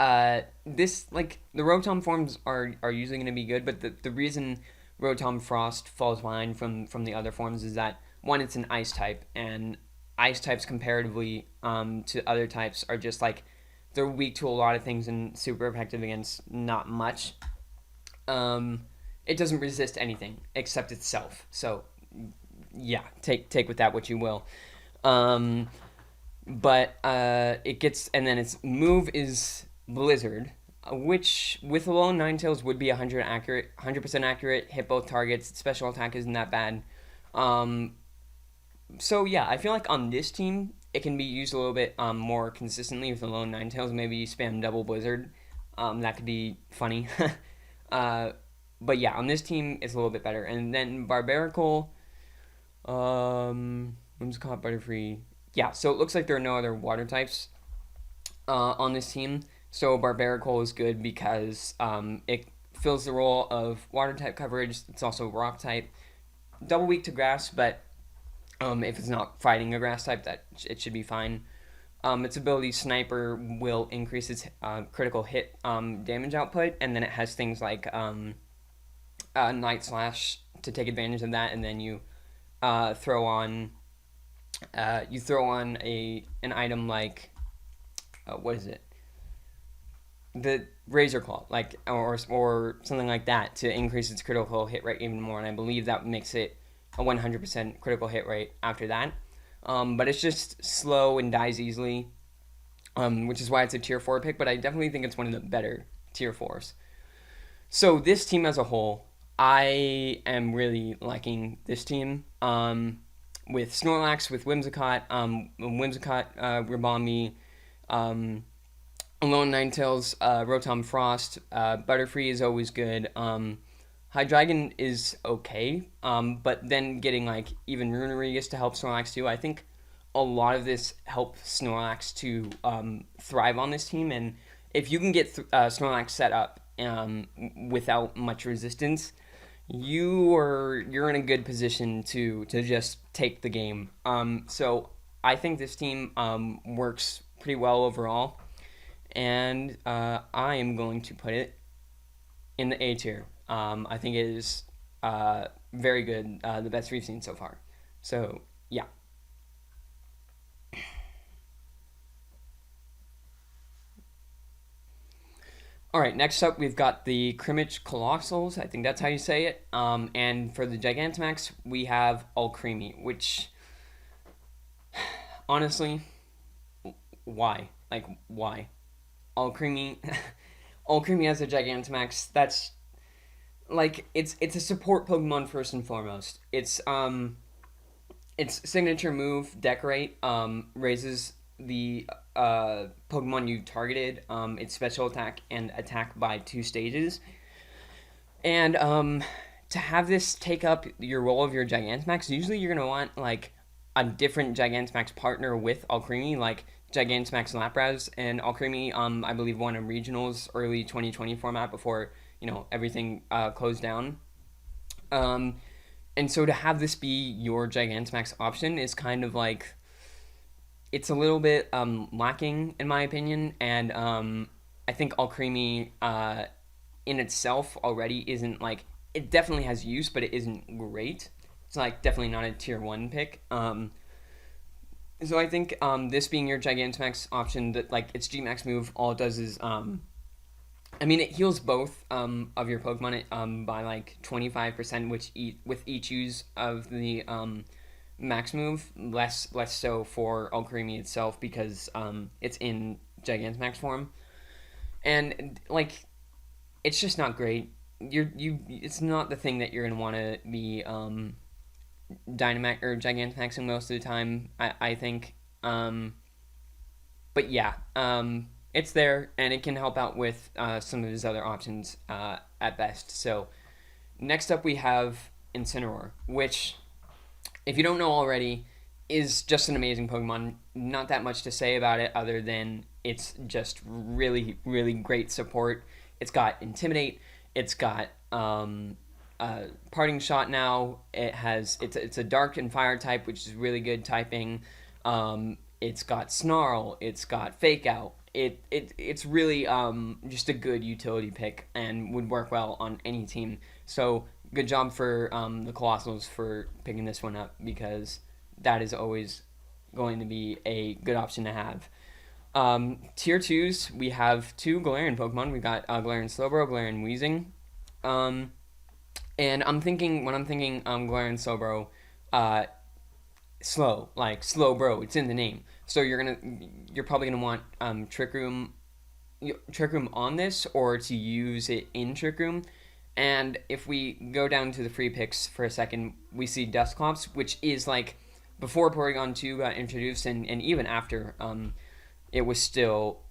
this, like, the Rotom forms are usually going to be good, but the reason Rotom Frost falls behind from the other forms is that, one, it's an ice type, and ice types comparatively to other types are just like, they're weak to a lot of things and super effective against not much. It doesn't resist anything except itself. So yeah, take with that what you will. But it gets, and then its move is Blizzard, which with Alolan Ninetales would be 100% accurate, hit both targets. Special attack isn't that bad. So yeah, I feel like on this team it can be used a little bit more consistently with Alolan Ninetales. Maybe spam double Blizzard. That could be funny. But yeah, on this team it's a little bit better. And then Barbaracle, Whimsicott, Butterfree. Yeah, so it looks like there are no other water types on this team. So Barbaracle is good because it fills the role of water type coverage. It's also rock type. Double weak to grass, but if it's not fighting a grass type, that it should be fine. Its ability Sniper will increase its critical hit damage output, and then it has things like Night Slash to take advantage of that, and then you throw on an item like what is it? The Razor Claw, like or something like that, to increase its critical hit rate even more, and I believe that makes it a 100% critical hit rate after that. But it's just slow and dies easily, which is why it's a tier 4 pick, but I definitely think it's one of the better tier 4s. So this team as a whole, I am really liking this team. With Snorlax, with Whimsicott, Ribombee, Alolan Ninetales, Rotom Frost, Butterfree is always good. Hydreigon is okay, but then getting like even Runerigus to help Snorlax too. I think a lot of this helps Snorlax to thrive on this team, and if you can get Snorlax set up without much resistance, you're in a good position to just take the game. So I think this team works pretty well overall, and I am going to put it in the A tier. I think it is very good, the best we've seen so far. So yeah. All right, next up we've got the Crimmage Colossals. I think that's how you say it. And for the Gigantamax, we have Alcremie, which honestly, why? Like, why? Alcremie, Alcremie as a Gigantamax. That's like it's a support Pokemon first and foremost. Its signature move, Decorate, raises the Pokemon you targeted, its special attack and attack by 2 stages. And to have this take up your role of your Gigantamax, usually you're going to want like a different Gigantamax partner with Alcremie, like Gigantamax Lapras and Alcremie, I believe won a regionals early 2020 format before, everything closed down. Um, and so to have this be your Gigantamax option is kind of like it's a little bit lacking in my opinion, and I think Alcremie in itself already isn't like it definitely has use, but it isn't great. It's like definitely not a tier one pick. So I think this being your Gigantamax option, that like its Gmax move, all it does is I mean, it heals both of your Pokemon by like 25%, which with each use of the max move, less so for Alcremie itself because it's in Gigantamax form, and like it's just not great. It's not the thing that you're gonna want to be Dynamax or Gigantamaxing most of the time. I think, but yeah, it's there and it can help out with some of his other options at best. So next up we have Incineroar, which if you don't know already, is just an amazing Pokemon. Not that much to say about it other than it's just really, really great support. It's got Intimidate. It's got Parting Shot now. It's a Dark and Fire type, which is really good typing. It's got Snarl. It's got Fake Out. It's really just a good utility pick and would work well on any team. So good job for the Colossals for picking this one up because that is always going to be a good option to have. Tier 2s, we have 2 Galarian Pokemon. We got Galarian Slowbro, Galarian Weezing. And when I'm thinking Galarian Slowbro, slow bro, it's in the name. So you're probably gonna want Trick Room on this or to use it in Trick Room. And if we go down to the free picks for a second, we see Dusclops, which is like before Porygon 2 got introduced and even after, it was still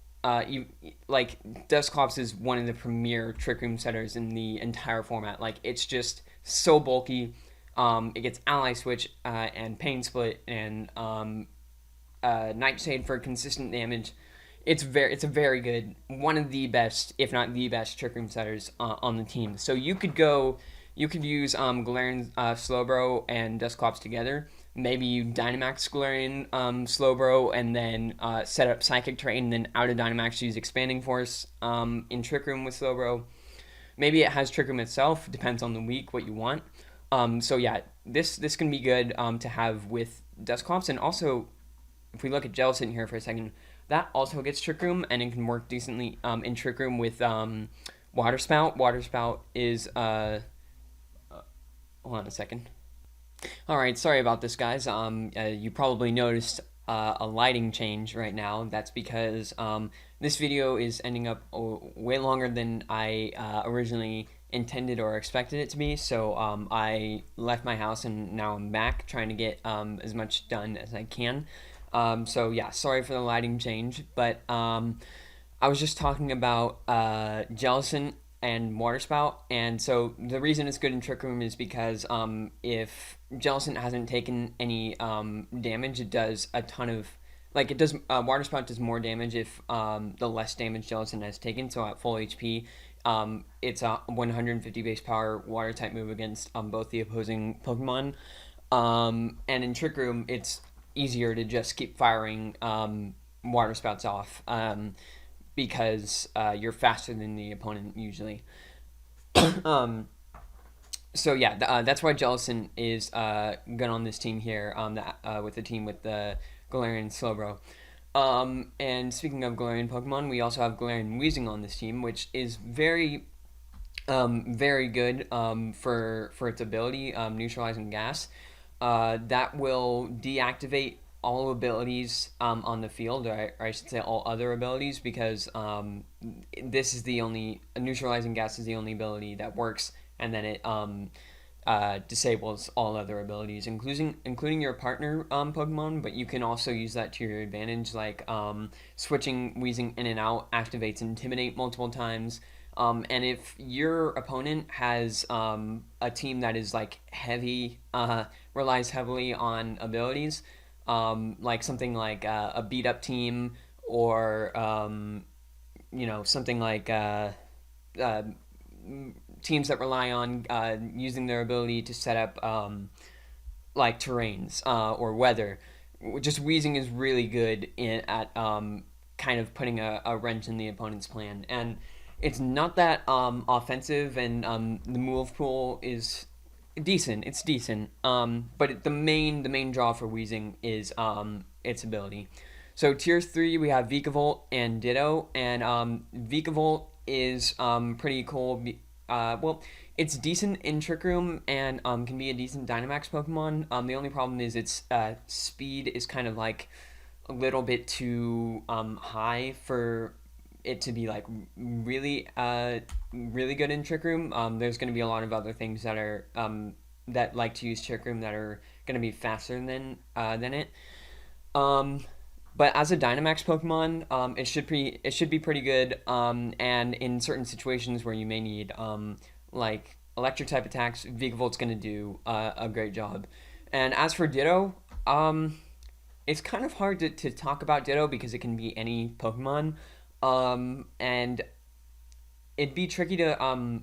like Dusclops is one of the premier Trick Room setters in the entire format. Like it's just so bulky. It gets Ally Switch and Pain Split and Nightshade for consistent damage. It's a very good, one of the best, if not the best, Trick Room setters on the team. So you could use Galarian Slowbro and Dusclops together. Maybe you Dynamax Galarian Slowbro and then set up Psychic Terrain, and then out of Dynamax use Expanding Force in Trick Room with Slowbro. Maybe it has Trick Room itself. Depends on the week what you want. So yeah, this can be good to have with Dusclops, and also if we look at Jellicent here for a second, that also gets Trick Room, and it can work decently in Trick Room with Water Spout. Water Spout is hold on a second. All right, sorry about this, guys. You probably noticed a lighting change right now. That's because this video is ending up way longer than I originally intended or expected it to be. So I left my house and now I'm back trying to get as much done as I can. So yeah, sorry for the lighting change, but I was just talking about Jellicent and Water Spout, and so the reason it's good in Trick Room is because if Jellicent hasn't taken any damage, it does a ton of like it does. Water Spout does more damage if the less damage Jellicent has taken. So at full HP, it's a 150 base power water type move against both the opposing Pokemon. And in Trick Room, it's easier to just keep firing water spouts off because you're faster than the opponent usually. um, so yeah, that's why Jellicent is good on this team here. With the team with the Galarian Slowbro. And speaking of Galarian Pokemon, we also have Galarian Weezing on this team, which is very good for its ability, neutralizing gas. That will deactivate all abilities on the field, or I should say all other abilities, because this is the only neutralizing gas is the only ability that works, and then it disables all other abilities, including your partner Pokemon. But you can also use that to your advantage, like switching Weezing in and out activates Intimidate multiple times. And if your opponent has a team that is like relies heavily on abilities, like something like a beat up team, or something like uh, teams that rely on using their ability to set up like terrains or weather. Just Weezing is really good at kind of putting a wrench in the opponent's plan, and it's not that offensive, and the move pool is decent. It's decent, but the main draw for Weezing is its ability. So tier 3 we have Vikavolt and Ditto, and Vikavolt is pretty cool. Well, it's decent in Trick Room, and can be a decent Dynamax Pokemon. The only problem is its speed is kind of like a little bit too high for it to be like really good in Trick Room. There's going to be a lot of other things that are that like to use Trick Room that are going to be faster than it. Um, but as a Dynamax Pokemon, it should be pretty good. And in certain situations where you may need like electric type attacks, Vigavolt's going to do a great job. And as for Ditto, it's kind of hard to talk about Ditto because it can be any Pokemon. And it'd be tricky to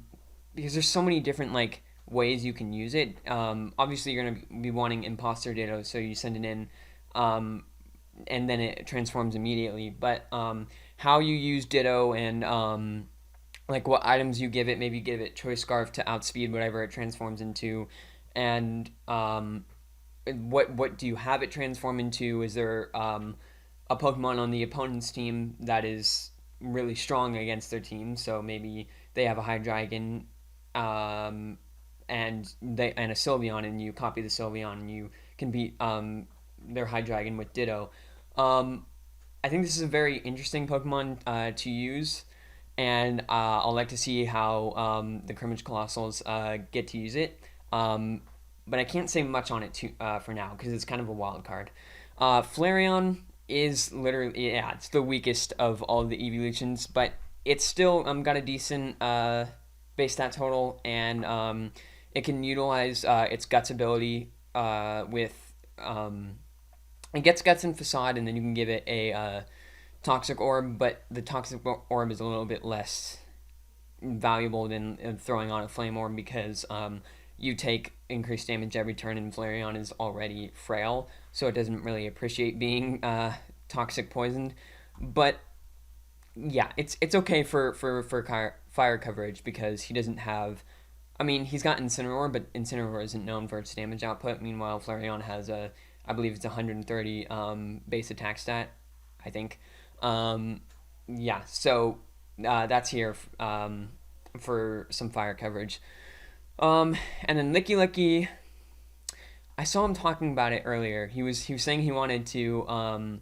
because there's so many different like ways you can use it. Obviously, you're gonna be wanting Imposter Ditto, so you send it in, um, and then it transforms immediately. But how you use Ditto, and like what items you give it, maybe give it Choice Scarf to outspeed whatever it transforms into, and what do you have it transform into? Is there a Pokemon on the opponent's team that is really strong against their team? So maybe they have a Hydreigon, um, and a Sylveon, and you copy the Sylveon, and you can beat their Hydreigon with Ditto. Um, I think this is a very interesting Pokemon to use, and I'll like to see how the Crimmage Colossals get to use it. But I can't say much on it for now because it's kind of a wild card. Flareon is literally, yeah, it's the weakest of all the evolutions, but it's still got a decent base stat total, and it can utilize its Guts ability with it gets Guts and Facade, and then you can give it a Toxic Orb, but the Toxic Orb is a little bit less valuable than throwing on a Flame Orb because you take increased damage every turn, and Flareon is already frail, so it doesn't really appreciate being toxic poisoned. But yeah, it's okay for fire coverage because he doesn't have. I mean, he's got Incineroar, but Incineroar isn't known for its damage output. Meanwhile, Flareon has I believe it's 130 base attack stat, I think. Um, yeah, so that's here for some fire coverage. And then Licky Licky, I saw him talking about it earlier. He was saying he wanted to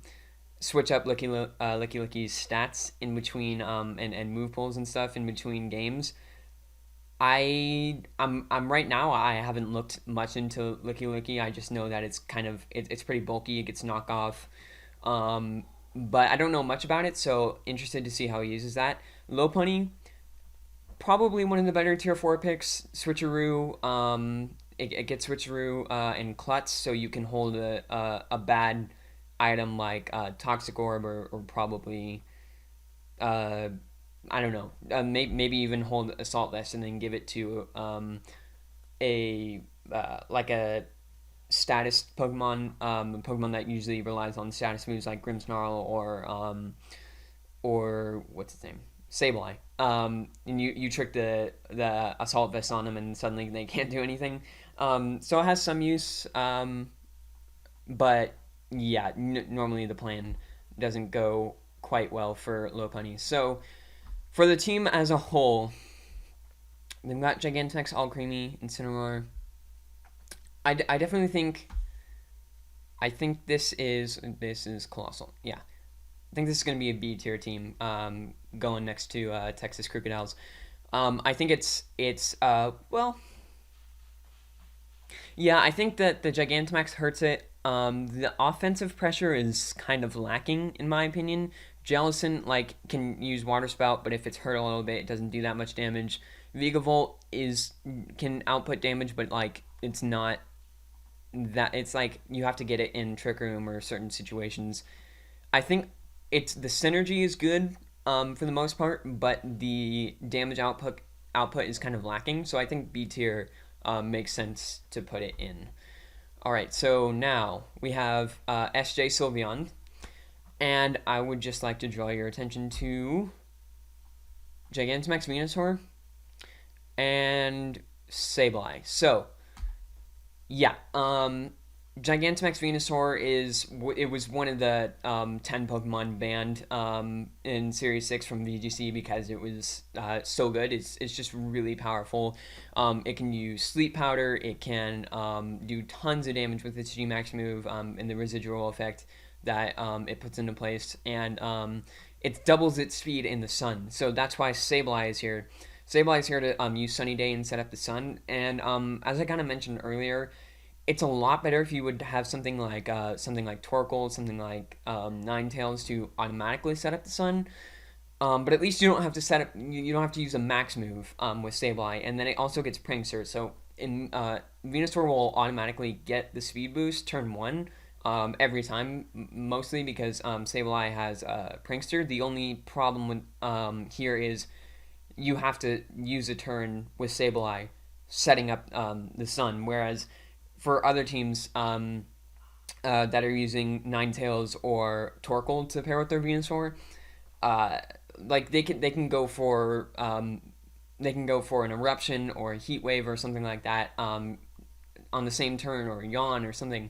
switch up Licky Licky's stats in between and move pulls and stuff in between games. I'm right now. I haven't looked much into Licky Licky. I just know that it's pretty bulky. It gets knockoff, but I don't know much about it. So interested to see how he uses that. Lopunny, probably one of the better tier 4 picks. Switcheroo, it gets Switcheroo and Klutz, so you can hold a bad item like Toxic Orb or probably uh, I don't know, maybe even hold Assault Vest and then give it to a like a status Pokemon, a Pokemon that usually relies on status moves like Grimmsnarl or what's its name, Sableye. And you trick the Assault Vest on them, and suddenly they can't do anything. So it has some use, but yeah, normally the plan doesn't go quite well for Lopunny. So for the team as a whole, they've got Gigantamax, Alcremie, Incineroar. I definitely think this is Colossal. Yeah, I think this is going to be a B tier team, going next to Texas Crocodiles. I think it's well, yeah. I think that the Gigantamax hurts it. The offensive pressure is kind of lacking in my opinion. Jellicent like can use Water Spout, but if it's hurt a little bit, it doesn't do that much damage. Vigavolt is can output damage, but like it's not that. It's like you have to get it in Trick Room or certain situations. I think it's the synergy is good, for the most part, but the damage output is kind of lacking. So I think B tier makes sense to put it in. All right, so now we have SJ Sylveon, and I would just like to draw your attention to Gigantamax Venusaur and Sableye. So yeah, Gigantamax Venusaur it was one of the 10 Pokemon banned in Series 6 from VGC because it was so good. It's just really powerful. It can use Sleep Powder. It can do tons of damage with its G-Max move and the residual effect that it puts into place. And it doubles its speed in the sun. So that's why Sableye is here. Sableye is here to use Sunny Day and set up the sun. And as I kind of mentioned earlier, it's a lot better if you would have something like Torkoal, something like Ninetales to automatically set up the sun. But at least you don't have to set up. You don't have to use a max move with Sableye, and then it also gets Prankster. So in Venusaur will automatically get the speed boost turn one every time, mostly because Sableye has Prankster. The only problem with here is you have to use a turn with Sableye setting up the sun, whereas for other teams that are using Ninetales or Torkoal to pair with their Venusaur, uh, like they can go for an eruption or a heat wave or something like that on the same turn, or yawn or something.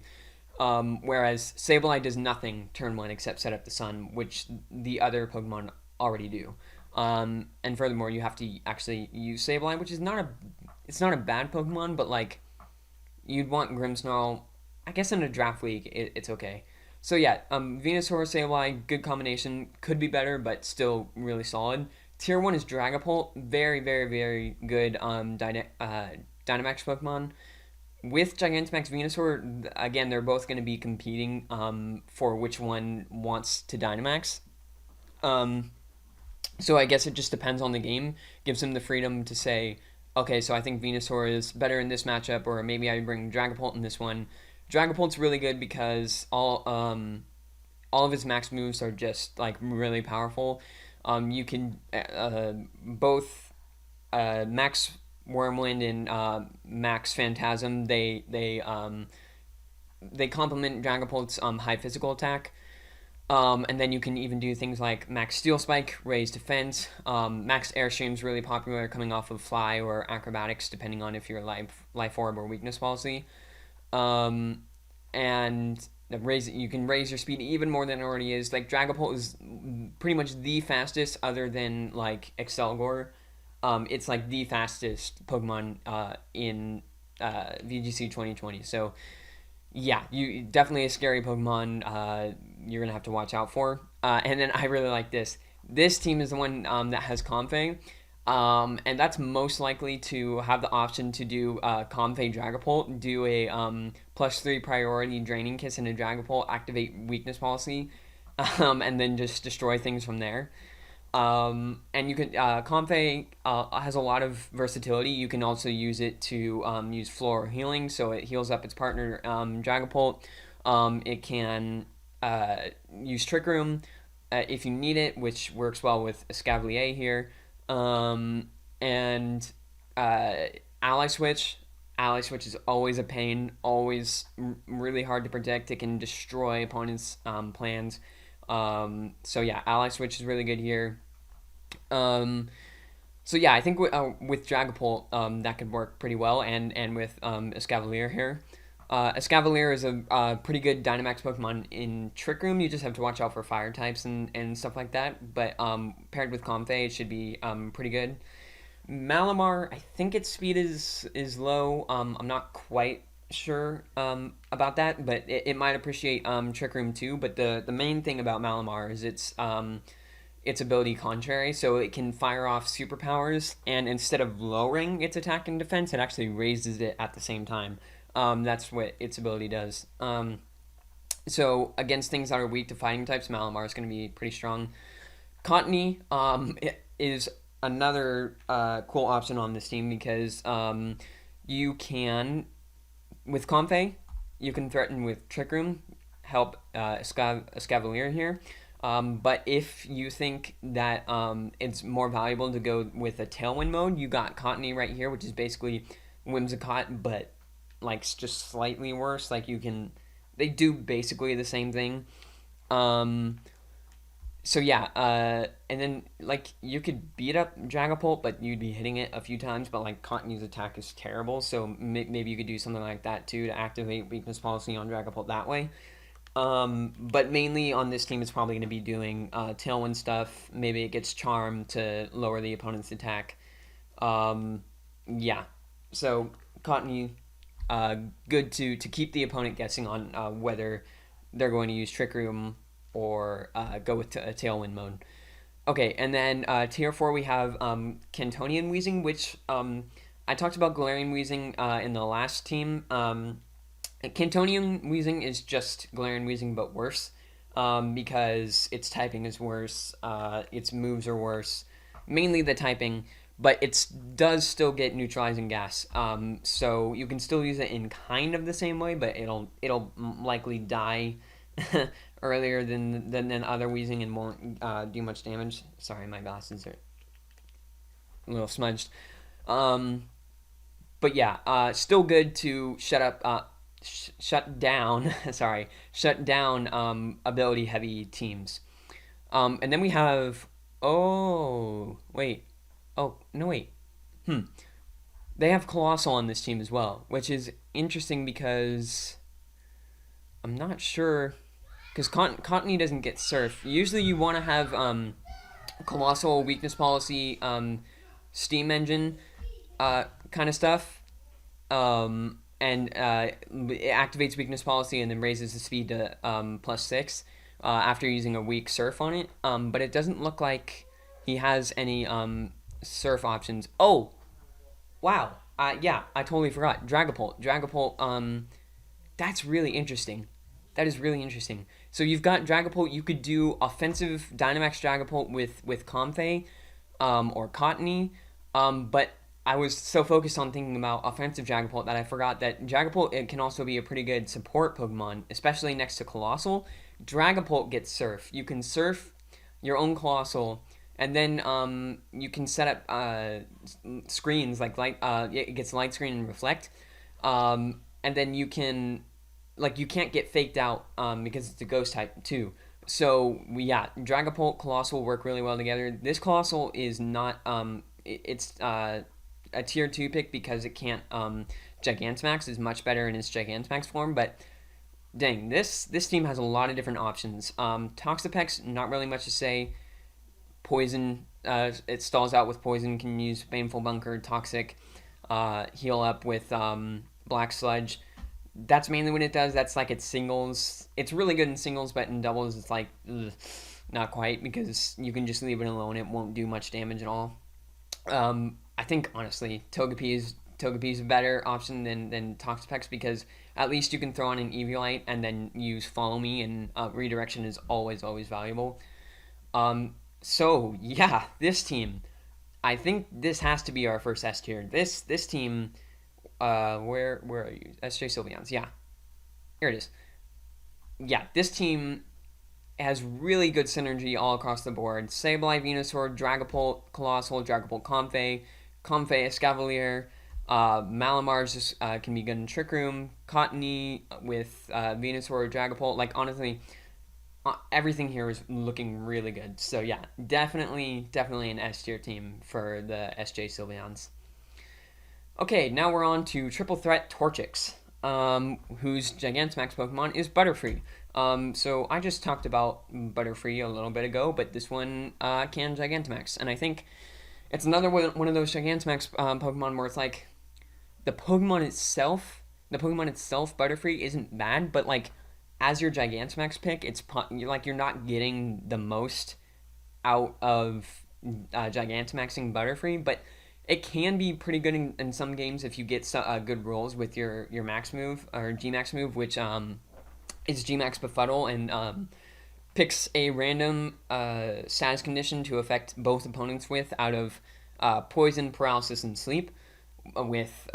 Whereas Sableye does nothing turn one except set up the sun, which the other Pokemon already do. And furthermore, you have to actually use Sableye, which is not a bad Pokemon, but like you'd want Grimmsnarl. I guess in a draft league, it's okay. So yeah, Venusaur, Sableye, good combination. Could be better, but still really solid. Tier 1 is Dragapult. Very, very, very good Dynamax Pokemon. With Gigantamax Venusaur, again, they're both going to be competing for which one wants to Dynamax. Um, so I guess it just depends on the game. Gives them the freedom to say, okay, so I think Venusaur is better in this matchup, or maybe I bring Dragapult in this one. Dragapult's really good because all of his max moves are just like really powerful. You can both Max Wormwind and Max Phantasm. They complement Dragapult's high physical attack. And then you can even do things like Max Steel Spike, Raise Defense. Max Airstream is really popular coming off of Fly or Acrobatics, depending on if you're Life Orb or Weakness Policy. Um, and you can raise your speed even more than it already is. Like Dragapult is pretty much the fastest, other than like Excelgor. It's like the fastest Pokemon in VGC 2020. So yeah, you definitely a scary Pokemon. You're gonna have to watch out for. And then I really like this. This team is the one that has Comfey, and that's most likely to have the option to do Comfey Dragapult, do a +3 priority Draining Kiss and a Dragapult, activate Weakness Policy, and then just destroy things from there. And you can Comfey has a lot of versatility. You can also use it to use Floor Healing, so it heals up its partner Dragapult. It can uh, use Trick Room if you need it, which works well with Escavalier here. And uh, Ally Switch. Ally Switch is always a pain, always really hard to predict. It can destroy opponents' plans. So yeah, Ally Switch is really good here. Um, so yeah, I think with Dragapult, that could work pretty well, and with Escavalier here. Escavalier is a pretty good Dynamax Pokemon in Trick Room. You just have to watch out for fire types and stuff like that. But paired with Comfey, it should be pretty good. Malamar, I think its speed is low. I'm not quite sure about that, but it might appreciate Trick Room too. But the main thing about Malamar is its ability contrary, so it can fire off superpowers, and instead of lowering its attack and defense, it actually raises it at the same time. That's what its ability does. So against things that are weak to fighting types, Malamar is going to be pretty strong. Cottony is another cool option on this team because you can, with Comfey, you can threaten with Trick Room, help Escavalier here. But if you think that it's more valuable to go with a Tailwind mode, you got Cottony right here, which is basically Whimsicott, but like just slightly worse. Like they do basically the same thing. Um, so yeah, and then like you could beat up Dragapult, but you'd be hitting it a few times. But like Cottony's attack is terrible, so maybe you could do something like that too to activate Weakness Policy on Dragapult that way. But mainly on this team, it's probably going to be doing Tailwind stuff. Maybe it gets Charm to lower the opponent's attack. Um, yeah, so Cottony, uh, good to keep the opponent guessing on whether they're going to use Trick Room or go with a Tailwind mode. Okay, and then tier 4 we have Cantonian Weezing, which I talked about Galarian Weezing in the last team. Cantonian Weezing is just Galarian Weezing but worse because its typing is worse, its moves are worse, mainly the typing, but it does still get neutralizing gas. So you can still use it in kind of the same way, but it'll likely die earlier than other Weezing and won't do much damage. Sorry, my glasses are a little smudged. Um, but yeah, still good to shut down. Sorry, shut down ability heavy teams. And then we have. Oh wait. Oh no wait. Hmm. They have Colossal on this team as well, which is interesting because I'm not sure because Cottony doesn't get Surf. Usually, you want to have Colossal Weakness Policy, Steam Engine, kind of stuff. And it activates Weakness Policy and then raises the speed to +6 after using a weak Surf on it. But it doesn't look like he has any Surf options. Oh, wow. Yeah, I totally forgot. Dragapult. That's really interesting. That is really interesting. So you've got Dragapult. You could do offensive Dynamax Dragapult with Comfey or Cottony. But I was so focused on thinking about offensive Dragapult that I forgot that Dragapult it can also be a pretty good support Pokemon, especially next to Colossal. Dragapult gets Surf. You can Surf your own Colossal, and then you can set up screens like light. It gets Light Screen and Reflect, and then you can you can't get faked out because it's a Ghost type too. So yeah, Dragapult Colossal work really well together. This Colossal is not it's a tier 2 pick because it can't Gigantamax is much better in its Gigantamax form, but dang, this team has a lot of different options. Toxapex, not really much to say. Poison, it stalls out with Poison, can use Baneful Bunker, Toxic, heal up with Black Sludge. That's mainly what it does. That's like its singles. It's really good in singles, but in doubles it's like not quite because you can just leave it alone. It won't do much damage at all. I think honestly, Togepi is a better option than Toxapex because at least you can throw on an Eviolite and then use Follow Me, and redirection is always valuable. So yeah, this team, I think this has to be our first S tier. This team, where are you? SJ Sylveons, yeah, here it is. yeah, this team has really good synergy all across the board. Sableye, Venusaur, Dragapult, Colossal, Dragapult, Comfey, Escavalier, Malamar's can be good in Trick Room, Cottony with Venusaur, Dragapult. Like, honestly, everything here is looking really good. So, yeah, definitely an S tier team for the SJ Sylveons. Okay, now we're on to Triple Threat Torchic, whose Gigantamax Pokemon is Butterfree. So I just talked about Butterfree a little bit ago, but this one can Gigantamax, and I think it's another one of those Gigantamax Pokemon where it's like the Pokemon itself, Butterfree isn't bad, but like as your Gigantamax pick, you're not getting the most out of Gigantamaxing Butterfree, but it can be pretty good in some games if you get good rolls with your max move or G max move, which is G max Befuddle and picks a random status condition to affect both opponents with out of poison, paralysis, and sleep. With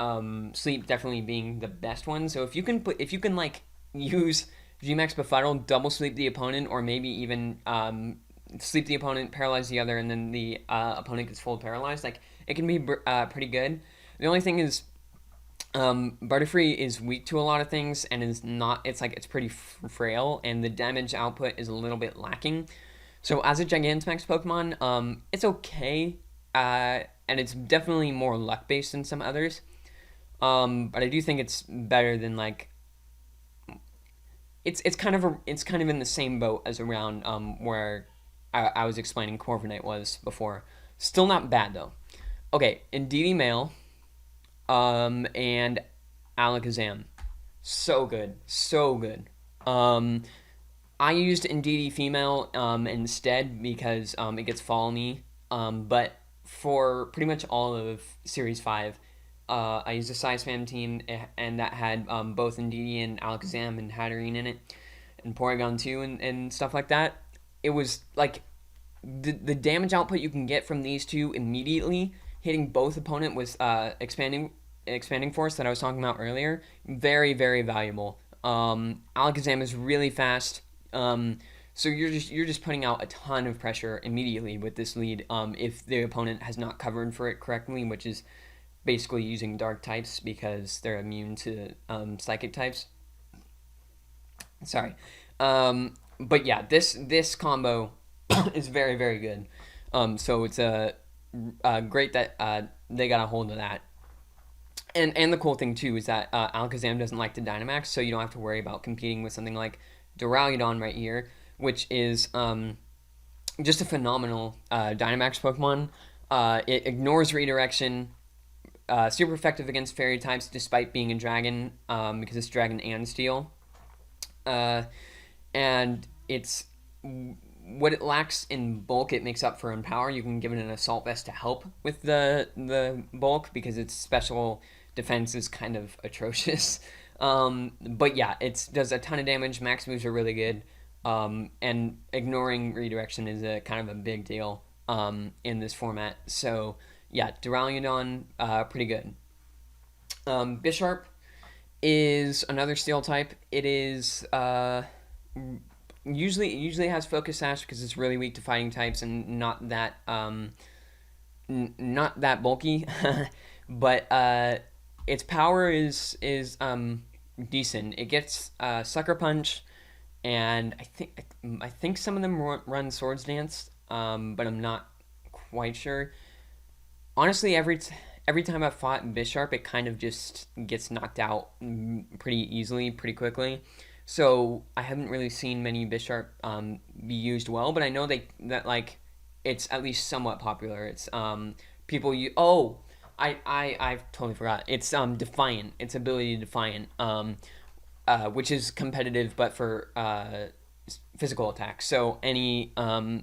sleep definitely being the best one. So if you can like use Gmax Befuddle, double sleep the opponent, or maybe even sleep the opponent, paralyze the other, and then the opponent gets full paralyzed. Like it can be pretty good. The only thing is, Butterfree is weak to a lot of things, and is not. It's like it's pretty frail, and the damage output is a little bit lacking. So as a Gigantamax Pokemon, it's okay, and it's definitely more luck based than some others. But I do think it's better than like it's kind of in the same boat as around where I was explaining Corviknight was before. Still not bad though. Okay, Indeedee male, and Alakazam, so good, so good. Um, I used Indeedee female instead because it gets follow me. But for pretty much all of Series 5, I used a Size Fam team, and that had both Indeedee and Alakazam and Hatterene in it, and Porygon 2 and stuff like that. It was like the damage output you can get from these two immediately hitting both opponent with expanding force that I was talking about earlier. Very, very valuable. Alakazam is really fast. So you're just putting out a ton of pressure immediately with this lead. If the opponent has not covered for it correctly, which is basically using dark types because they're immune to psychic types. Sorry, but yeah, this combo is very very good. So it's great that they got a hold of that. And the cool thing too is that Alakazam doesn't like to Dynamax, so you don't have to worry about competing with something like Duraludon right here, which is just a phenomenal Dynamax Pokemon. It ignores redirection, super effective against fairy types despite being a dragon, because it's dragon and steel. Uh, and it's what it lacks in bulk, it makes up for in power. You can give it an assault vest to help with the bulk because its special defense is kind of atrocious. But yeah, it does a ton of damage. Max moves are really good, and ignoring redirection is a kind of a big deal in this format. So yeah, Duraludon, pretty good. Bisharp is another steel type. It is usually has focus sash because it's really weak to fighting types and not that bulky. But its power is decent. It gets sucker punch, and I think some of them run swords dance, but I'm not quite sure. Honestly, every time I've fought Bisharp, it kind of just gets knocked out pretty easily, pretty quickly. So I haven't really seen many Bisharp be used well, but I know that like it's at least somewhat popular. It's people you I've totally forgot. It's Defiant. Its ability to Defiant, which is competitive, but for physical attacks. So any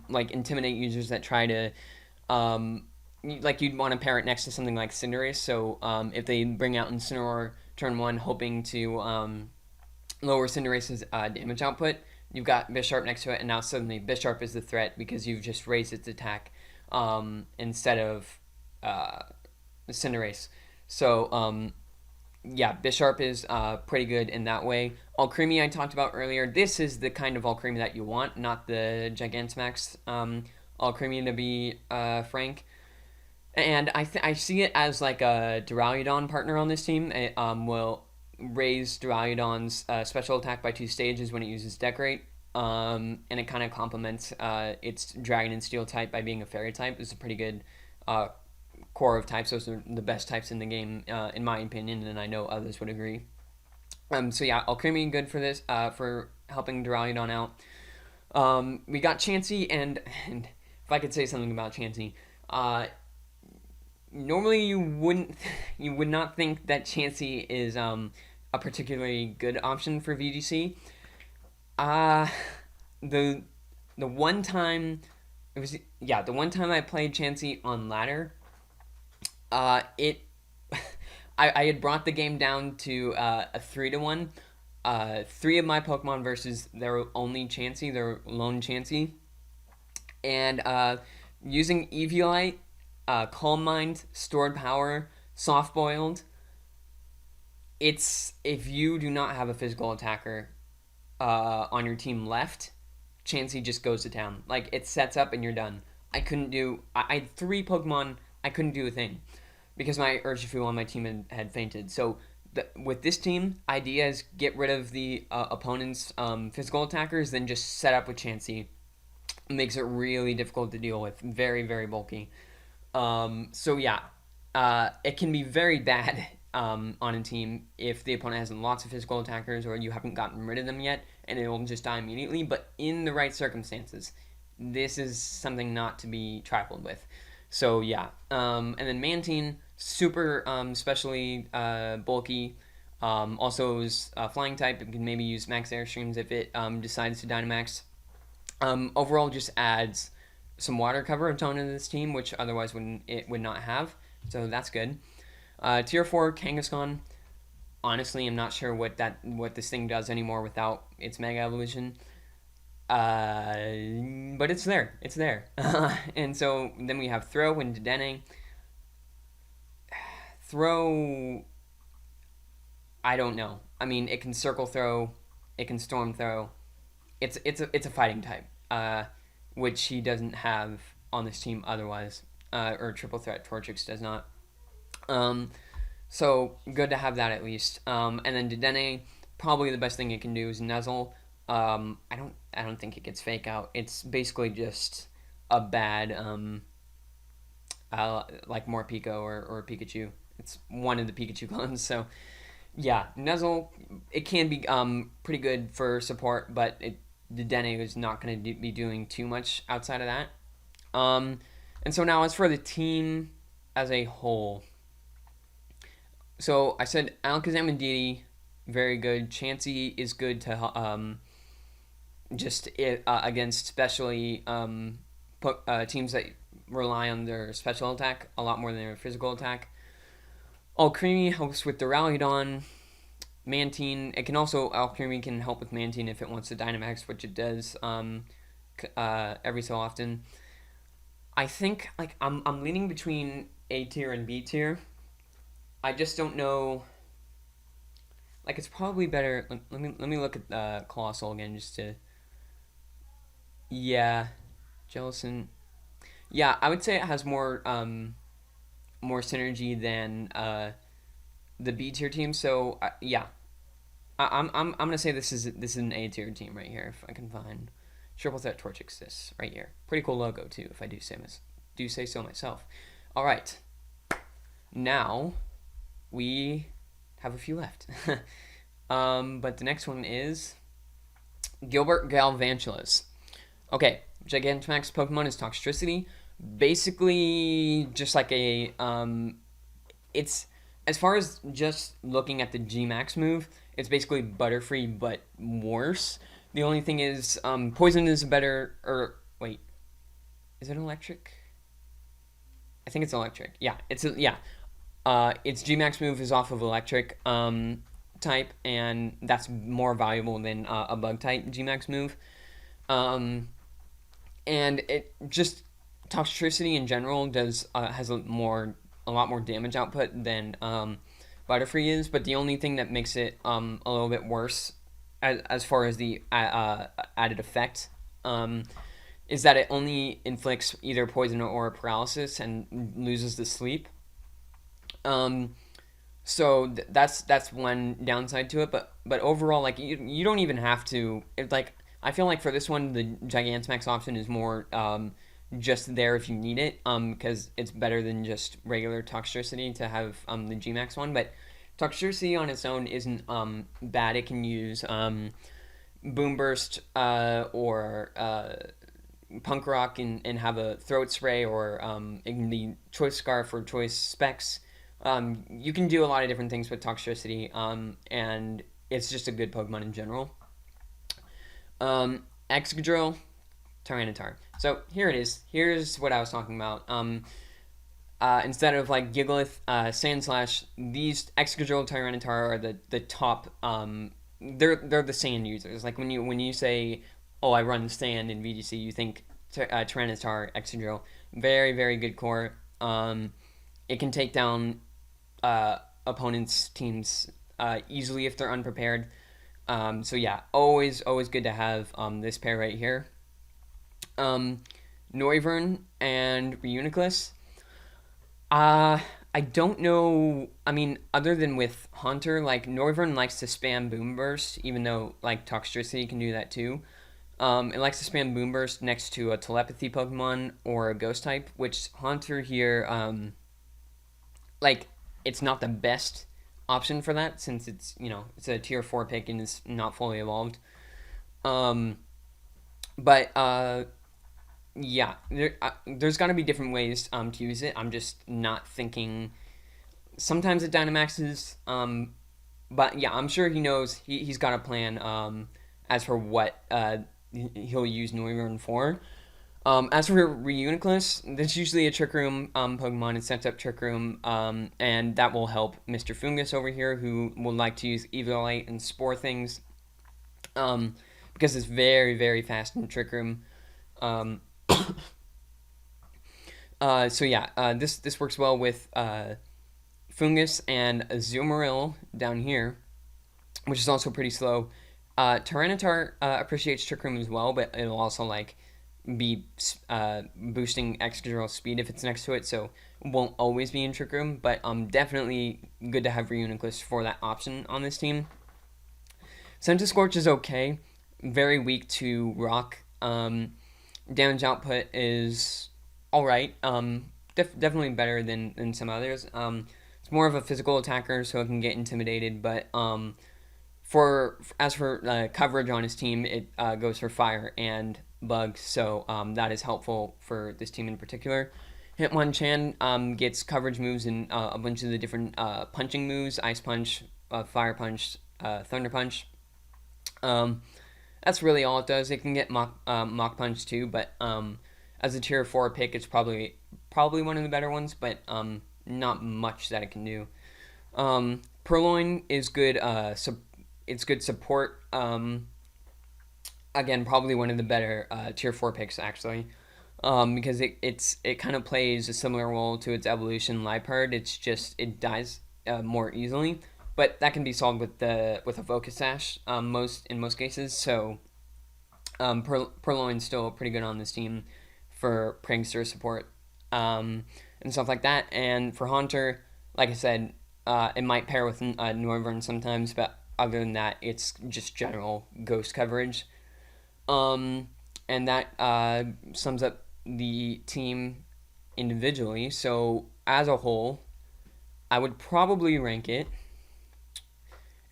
like intimidate users that try to like you'd want to pair it next to something like Cinderace. So if they bring out Incineroar turn one, hoping to lower Cinderace's damage output, you've got Bisharp next to it, and now suddenly Bisharp is the threat because you've just raised its attack instead of Cinderace. So yeah, Bisharp is pretty good in that way. Alcremie I talked about earlier. This is the kind of Alcremie that you want, not the Gigantamax Alcremie, to be frank. And I see it as like a Duraludon partner on this team. It will raise Duraludon's special attack by 2 stages when it uses Decorate. And it kind of complements its Dragon and Steel type by being a Fairy type. It's a pretty good uh, core of types. Those are the best types in the game, in my opinion, and I know others would agree. So yeah, Alcremie good for this, for helping Duraludon out. We got Chansey, and if I could say something about Chansey, normally you would not think that Chansey is a particularly good option for VGC. Uh the the one time it was yeah the one time I played Chansey on ladder, it I had brought the game down to a 3-1. Three of my Pokemon versus their only Chansey, their lone Chansey, and using Eviolite, Calm Mind, Stored Power, Soft Boiled. It's if you do not have a physical attacker on your team left, Chansey just goes to town. Like it sets up and you're done. I had 3 Pokemon. I couldn't do a thing because my Urshifu on my team had fainted. So with this team, idea is get rid of the opponent's physical attackers, then just set up with Chansey. It makes it really difficult to deal with. Very, very bulky. So yeah, it can be very bad on a team if the opponent has lots of physical attackers or you haven't gotten rid of them yet, and it will just die immediately. But in the right circumstances, this is something not to be trifled with. So yeah, and then Mantine, super specially bulky. Also is flying type. It can maybe use max airstreams if it decides to Dynamax. Overall, just adds some water cover tone to this team, which otherwise it would not have. So that's good. Tier 4 Kangaskhan. Honestly, I'm not sure what this thing does anymore without its Mega Evolution. But it's there. It's there. And so then we have Throw and Dedenne. Throw, I don't know. I mean, it can Circle Throw, it can Storm Throw. It's a fighting type, which he doesn't have on this team otherwise, or Triple Threat Torchics does not. So good to have that at least. And then Dedenne, probably the best thing it can do is Nuzzle. I don't think it gets Fake Out. It's basically just a bad like Morpeko or Pikachu. It's one of the Pikachu clones. So yeah, Nuzzle, it can be pretty good for support, but Dedenne is not going to be doing too much outside of that. And so now as for the team as a whole, so I said Alakazam and Didi, very good. Chansey is good to just against especially teams that rely on their special attack a lot more than their physical attack. Alcremie helps with Duraludon. Mantine, Alcremie can help with Mantine if it wants to Dynamax, which it does every so often. I think like I'm leaning between A tier and B tier. I just don't know. Like it's probably better. Let me look at Colossal again just to. Yeah, Jellicent. Yeah, I would say it has more synergy than the B tier team. So yeah, I'm gonna say this is an A tier team right here. If I can find Triple Threat Torchic this right here. Pretty cool logo too, if I do say so myself. All right, now we have a few left. But the next one is Gilbert Galvantulus. Okay, Gigantamax Pokemon is Toxtricity. Basically, just like a it's as far as just looking at the G-Max move, it's basically Butterfree but worse. The only thing is, Poison is better. Or wait, is it electric? I think it's electric. Yeah, its G-Max move is off of electric type, and that's more valuable than a bug type G-Max move. And it just Toxtricity in general has a lot more damage output than Butterfree is, but the only thing that makes it a little bit worse as far as the added effect is that it only inflicts either poison or paralysis and loses the sleep. Um, so that's one downside to it, but overall, like you don't even have to. I feel like for this one, the Gigantamax option is more just there if you need it, because it's better than just regular Toxtricity to have the Gmax one. But Toxtricity on its own isn't bad. It can use Boom Burst or Punk Rock and have a Throat Spray, or it can be Choice Scarf or Choice Specs. You can do a lot of different things with Toxtricity, and it's just a good Pokemon in general. Excadrill, Tyranitar. So here it is. Here's what I was talking about. Instead of like Gigalith, Sandslash, these Excadrill, Tyranitar are the top. They're the sand users. Like when you say, "Oh, I run sand in VGC," you think Tyranitar, Excadrill, very very good core. It can take down opponents' teams easily if they're unprepared. So yeah, always good to have this pair right here. Noivern and Reuniclus. I don't know. I mean, other than with Haunter, like Noivern likes to spam Boom Burst, even though like Toxtricity can do that too. It likes to spam Boom Burst next to a Telepathy Pokemon or a Ghost type, which Haunter here, like it's not the best option for that since it's a tier 4 pick and it's not fully evolved. But yeah, there's got to be different ways to use it. I'm just not thinking. Sometimes it Dynamaxes, but yeah, I'm sure he knows. He's got a plan as for what he'll use Noivern for. As for Reuniclus, that's usually a Trick Room Pokemon. It sets up Trick Room, and that will help Mr. Fungus over here, who will like to use Eviolite and Spore things, because it's very, very fast in Trick Room. So yeah, this works well with Fungus and Azumarill down here, which is also pretty slow. Tyranitar appreciates Trick Room as well, but it'll also like be boosting Excadrill speed if it's next to it, so it won't always be in Trick Room, but definitely good to have Reuniclus for that option on this team. Centiskorch is okay, very weak to Rock. Damage output is alright, definitely better than some others. It's more of a physical attacker, so it can get intimidated, but as for coverage on his team, it goes for Fire and Bug, so that is helpful for this team in particular. Hitmonchan gets coverage moves in a bunch of the different punching moves: Ice Punch, Fire Punch, Thunder Punch. That's really all it does. It can get Mach Punch too, but as a tier 4 pick, it's probably one of the better ones, but not much that it can do. Purloin is good. It's good support. Again, probably one of the better tier 4 picks actually, because it kind of plays a similar role to its evolution Liepard. It's just it dies more easily, but that can be solved with a Focus Sash in most cases. So Purloin's still pretty good on this team for prankster support and stuff like that. And for Haunter, like I said, it might pair with Noivern sometimes, but other than that, it's just general ghost coverage. And that sums up the team individually. So as a whole, I would probably rank it: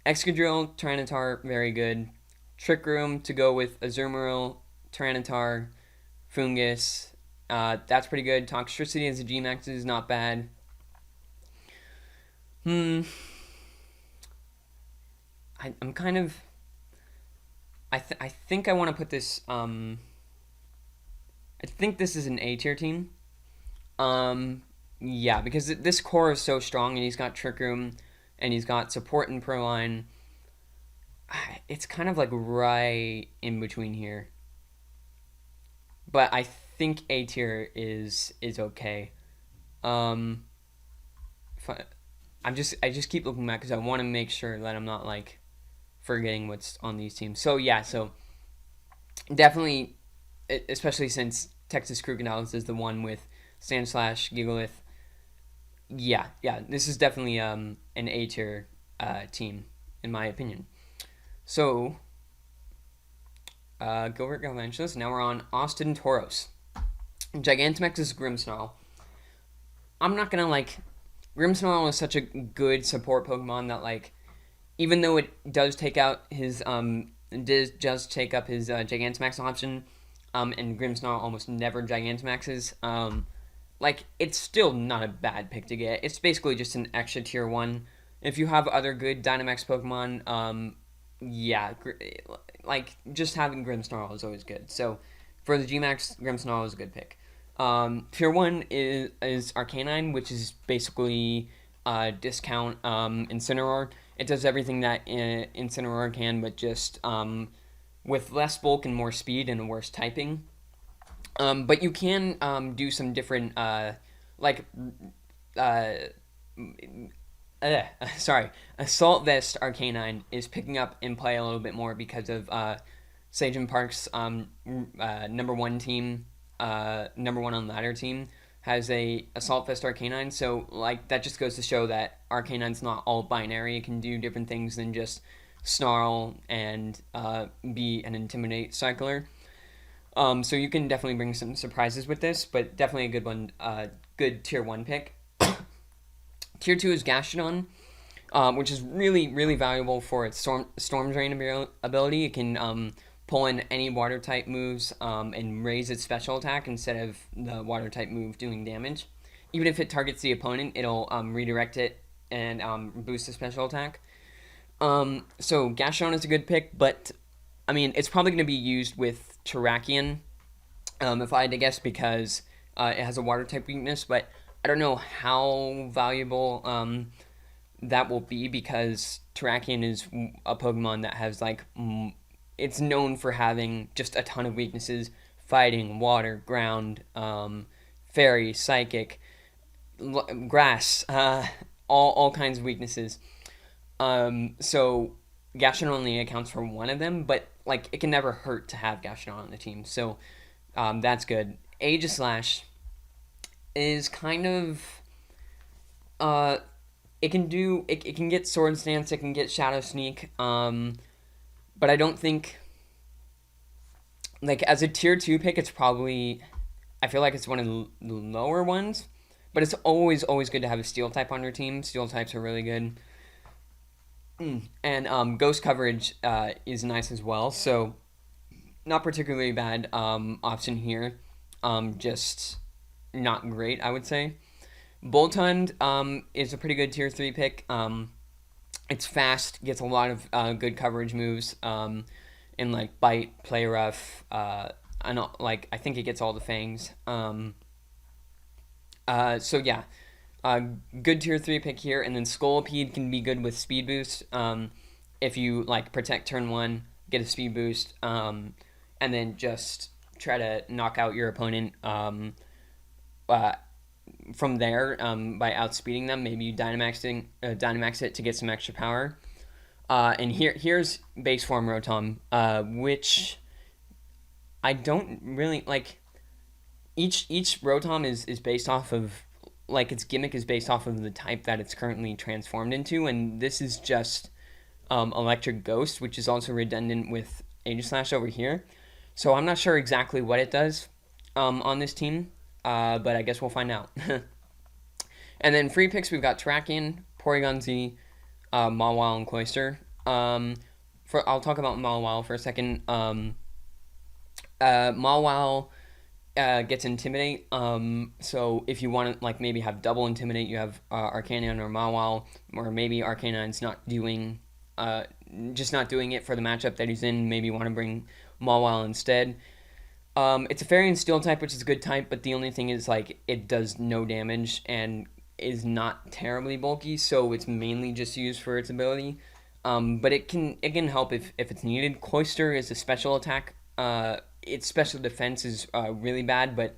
Excadrill, Tyranitar, very good. Trick Room to go with Azumarill, Tyranitar, Fungus. That's pretty good. Toxtricity as a Gmax is not bad. I'm kind of. I think I want to put this. I think this is an A tier team. Yeah, because this core is so strong, and he's got Trick Room, and he's got support in Proline. It's kind of like right in between here. But I think A tier is okay. I just keep looking back because I want to make sure that I'm not like forgetting what's on these teams. So yeah, so definitely, especially since Texas Crocodiles is the one with Sandslash, Gigalith. Yeah, this is definitely an A tier team in my opinion. So Gilbert Galvantulus. Now we're on Austin Tauros. Gigantamax is Grimmsnarl. I'm not gonna like. Grimmsnarl is such a good support Pokemon that like, even though it does take out his does take up his Gigantamax option, and Grimmsnarl almost never Gigantamaxes. Like it's still not a bad pick to get. It's basically just an extra tier one. If you have other good Dynamax Pokemon, yeah, like just having Grimmsnarl is always good. So for the Gmax, Grimmsnarl is a good pick. Tier 1 is Arcanine, which is basically discount Incineroar. It does everything that Incineroar can, but just with less bulk and more speed and a worse typing. But you can do some different, like, uh, sorry, Assault Vest Arcanine is picking up in play a little bit more because of Sajin Park's number one team, number one on ladder team has a Assault Vest Arcanine. So like that just goes to show that Arcanine's not all binary. It can do different things than just snarl and be an intimidate cycler. So you can definitely bring some surprises with this, but definitely a good one, good tier 1 pick. Tier 2 is Gastrodon, which is really, really valuable for its Storm Drain ability. It can pull in any water type moves and raise its special attack instead of the water type move doing damage. Even if it targets the opponent, it'll redirect it and boost the special attack. So Gastrodon is a good pick, but I mean, it's probably going to be used with Terrakion, if I had to guess, because it has a water type weakness, but I don't know how valuable that will be because Terrakion is a Pokemon that has like it's known for having just a ton of weaknesses: fighting, water, ground, fairy, psychic, grass, all kinds of weaknesses. So Gastrodon only accounts for one of them, but like it can never hurt to have Gastrodon on the team. So that's good. Aegislash is kind of it can get Swords Dance, it can get Shadow Sneak, but I don't think like as a tier 2 pick it's probably I feel like it's one of the lower ones, but it's always good to have a Steel type on your team. Steel types are really good. And Ghost coverage is nice as well, so not particularly bad option here. Just not great, I would say. Boltund is a pretty good tier 3 pick. It's fast, gets a lot of good coverage moves in like Bite, Play Rough. I think it gets all the Fangs. So yeah. Good tier 3 pick here, and then Scolipede can be good with speed boost. If you like protect turn 1, get a speed boost, and then just try to knock out your opponent from there by outspeeding them. Maybe you Dynamax it to get some extra power. And here's base form Rotom, which I don't really like. Each Rotom is based off of like its gimmick is based off of the type that it's currently transformed into, and this is just Electric Ghost, which is also redundant with Aegislash over here. So I'm not sure exactly what it does on this team, but I guess we'll find out. And then free picks, we've got Terrakion, Porygon Z, Mawile, and Cloyster. I'll talk about Mawile for a second. Mawile gets Intimidate. So if you want to like maybe have double Intimidate, you have Arcanine or Mawile, or maybe Arcanine's not doing it for the matchup that he's in. Maybe you want to bring Mawile instead. It's a Fairy and Steel type, which is a good type, but the only thing is like it does no damage and is not terribly bulky, so it's mainly just used for its ability. But it can help if it's needed. Cloyster is a special attack. Its special defense is really bad, but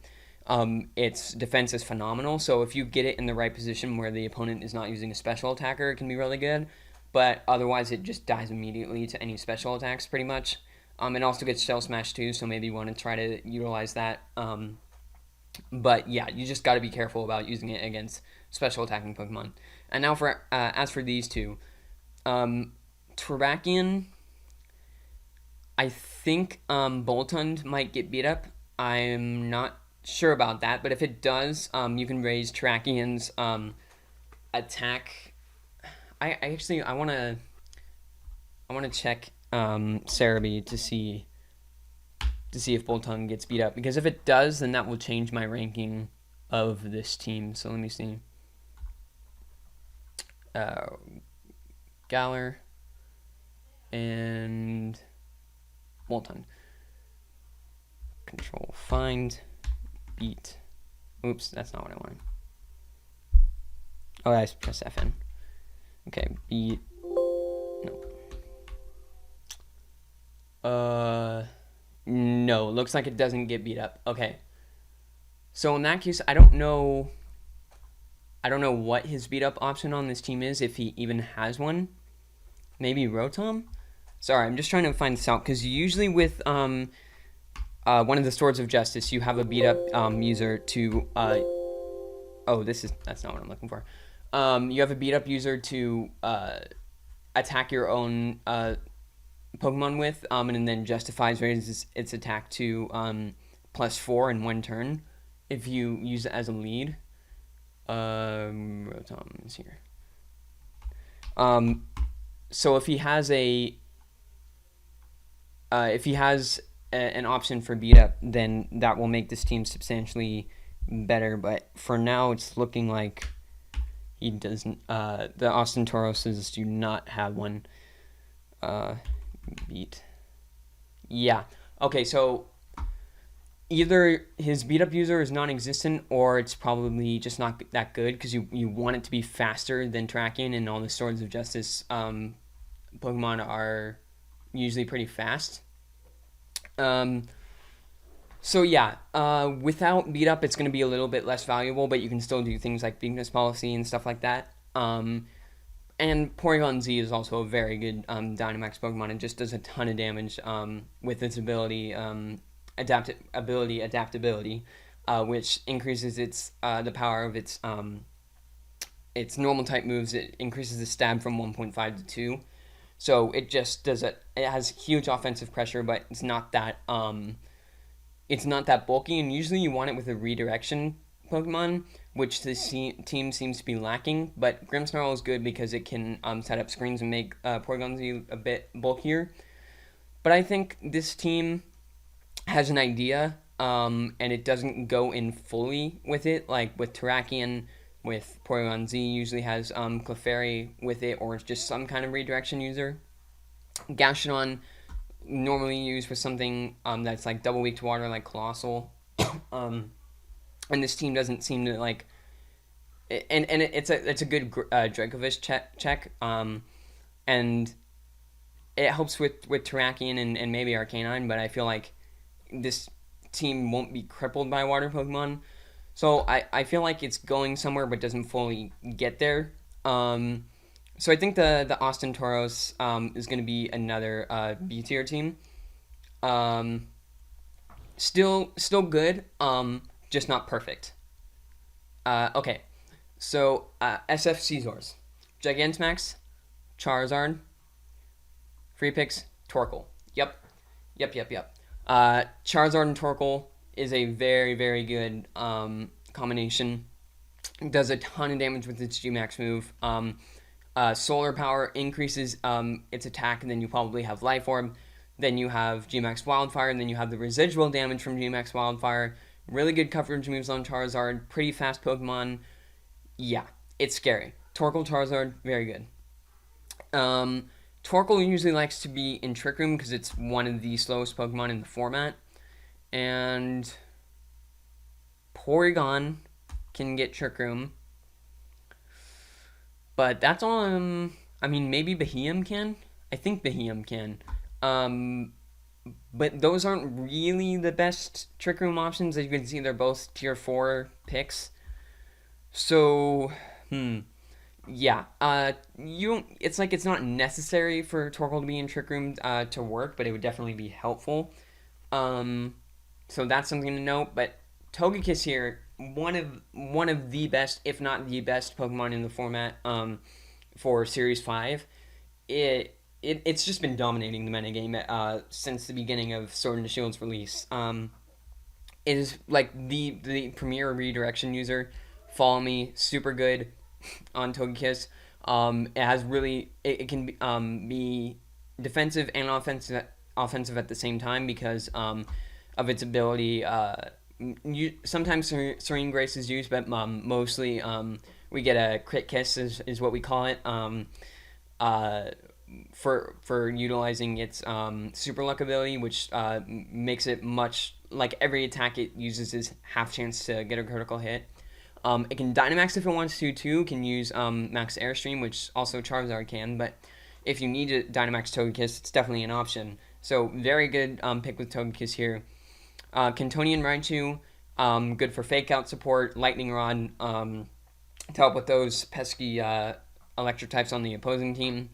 its defense is phenomenal. So if you get it in the right position where the opponent is not using a special attacker, it can be really good. But otherwise, it just dies immediately to any special attacks, pretty much. It also gets Shell Smash too, so maybe you want to try to utilize that. But yeah, you just got to be careful about using it against special attacking Pokemon. And now for as for these two, Terrakion, I think Boltund might get beat up. I'm not sure about that, but if it does, you can raise Terrakion's attack. I wanna check Cerebi to see if Boltund gets beat up, because if it does, then that will change my ranking of this team. So let me see. Galar and Boltund. Control find beat. Oops, that's not what I wanted. Oh, I press FN. Okay, beat. Nope. No, looks like it doesn't get beat up. Okay. So in that case, I don't know what his beat up option on this team is, if he even has one. Maybe Rotom? Sorry, I'm just trying to find this out, because usually with one of the Swords of Justice, you have a beat up user to that's not what I'm looking for. You have a beat up user to attack your own Pokemon with, and then justifies raises its attack to +4 in one turn if you use it as a lead. Rotom is here. So if he has an option for beat up, then that will make this team substantially better. But for now, it's looking like he doesn't. The Austin Tauroses do not have one. Beat. Yeah. Okay, so either his beat up user is non-existent, or it's probably just not that good, because you want it to be faster than Terrakion, and all the Swords of Justice Pokemon are usually pretty fast. So yeah, without beat up, it's going to be a little bit less valuable, but you can still do things like weakness policy and stuff like that. And Porygon Z is also a very good Dynamax Pokemon. It just does a ton of damage with its ability, adaptability, which increases the power of its normal type moves. It increases the stab from 1.5 to 2. So it just does it. It has huge offensive pressure, but it's not that bulky. And usually you want it with a redirection Pokemon, which this team seems to be lacking. But Grimmsnarl is good because it can set up screens and make Porygon Z a bit bulkier. But I think this team has an idea, and it doesn't go in fully with it. Like with Terrakion, with Porygon Z, usually has Clefairy with it, or just some kind of redirection user. Gastrodon normally used with something that's like double weak to water, like Colossal. And this team doesn't seem to like, and it's a good Dracovish check, and it helps with Terrakion and maybe Arcanine, but I feel like this team won't be crippled by water Pokemon, so I feel like it's going somewhere but doesn't fully get there. So I think the Austin Tauros is going to be another B tier team. Still good. Just not perfect. Okay, so SF Scizors, Gigantamax, Charizard, free picks, Torkoal. Yep. Charizard and Torkoal is a very, very good combination. It does a ton of damage with its G-Max move. Solar Power increases its attack, and then you probably have Life Orb. Then you have G-Max Wildfire, and then you have the residual damage from G-Max Wildfire. Really good coverage moves on Charizard. Pretty fast Pokemon. Yeah, it's scary. Torkoal, Charizard, very good. Torkoal usually likes to be in Trick Room because it's one of the slowest Pokemon in the format. And Porygon can get Trick Room. But that's all maybe Beheeyem can? I think Beheeyem can. but those aren't really the best Trick Room options. As you can see, they're both tier 4 picks. So, yeah. You don't, it's like it's not necessary for Torkoal to be in Trick Room to work, but it would definitely be helpful. Um, so that's something to note. But Togekiss here, one of the best, if not the best, Pokemon in the format for Series 5. It's just been dominating the metagame since the beginning of Sword and Shield's release. It is like the premier redirection user. Follow me, super good on Togekiss. It has really it can be defensive and offensive at the same time because of its ability. Sometimes Serene Grace is used, but mostly we get a crit kiss is what we call it. Uh, for utilizing its super luck ability, which makes it much like every attack it uses is half chance to get a critical hit. It can Dynamax if it wants to too. Can use Max Airstream, which also Charizard can. But if you need to Dynamax Togekiss, it's definitely an option. So very good pick with Togekiss here. Cantonian Raichu, good for Fake Out support. Lightning Rod to help with those pesky electric types on the opposing team.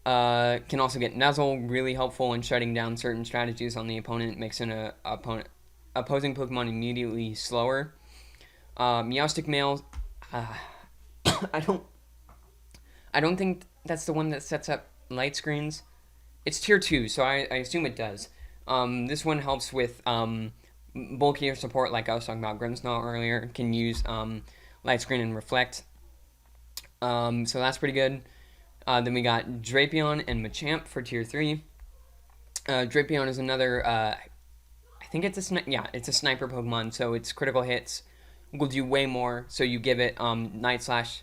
Can also get Nuzzle, really helpful in shutting down certain strategies on the opponent, makes an opposing Pokemon immediately slower. Meowstic Male, uh, I don't I don't think that's the one that sets up light screens. It's tier 2, so I assume it does. This one helps with bulkier support, like I was talking about Grimmsnarl earlier. Can use light screen and reflect. So that's pretty good. Then we got Drapion and Machamp for tier 3. Drapion is another, I think it's it's a sniper Pokemon, so its critical hits will do way more. So you give it Night Slash,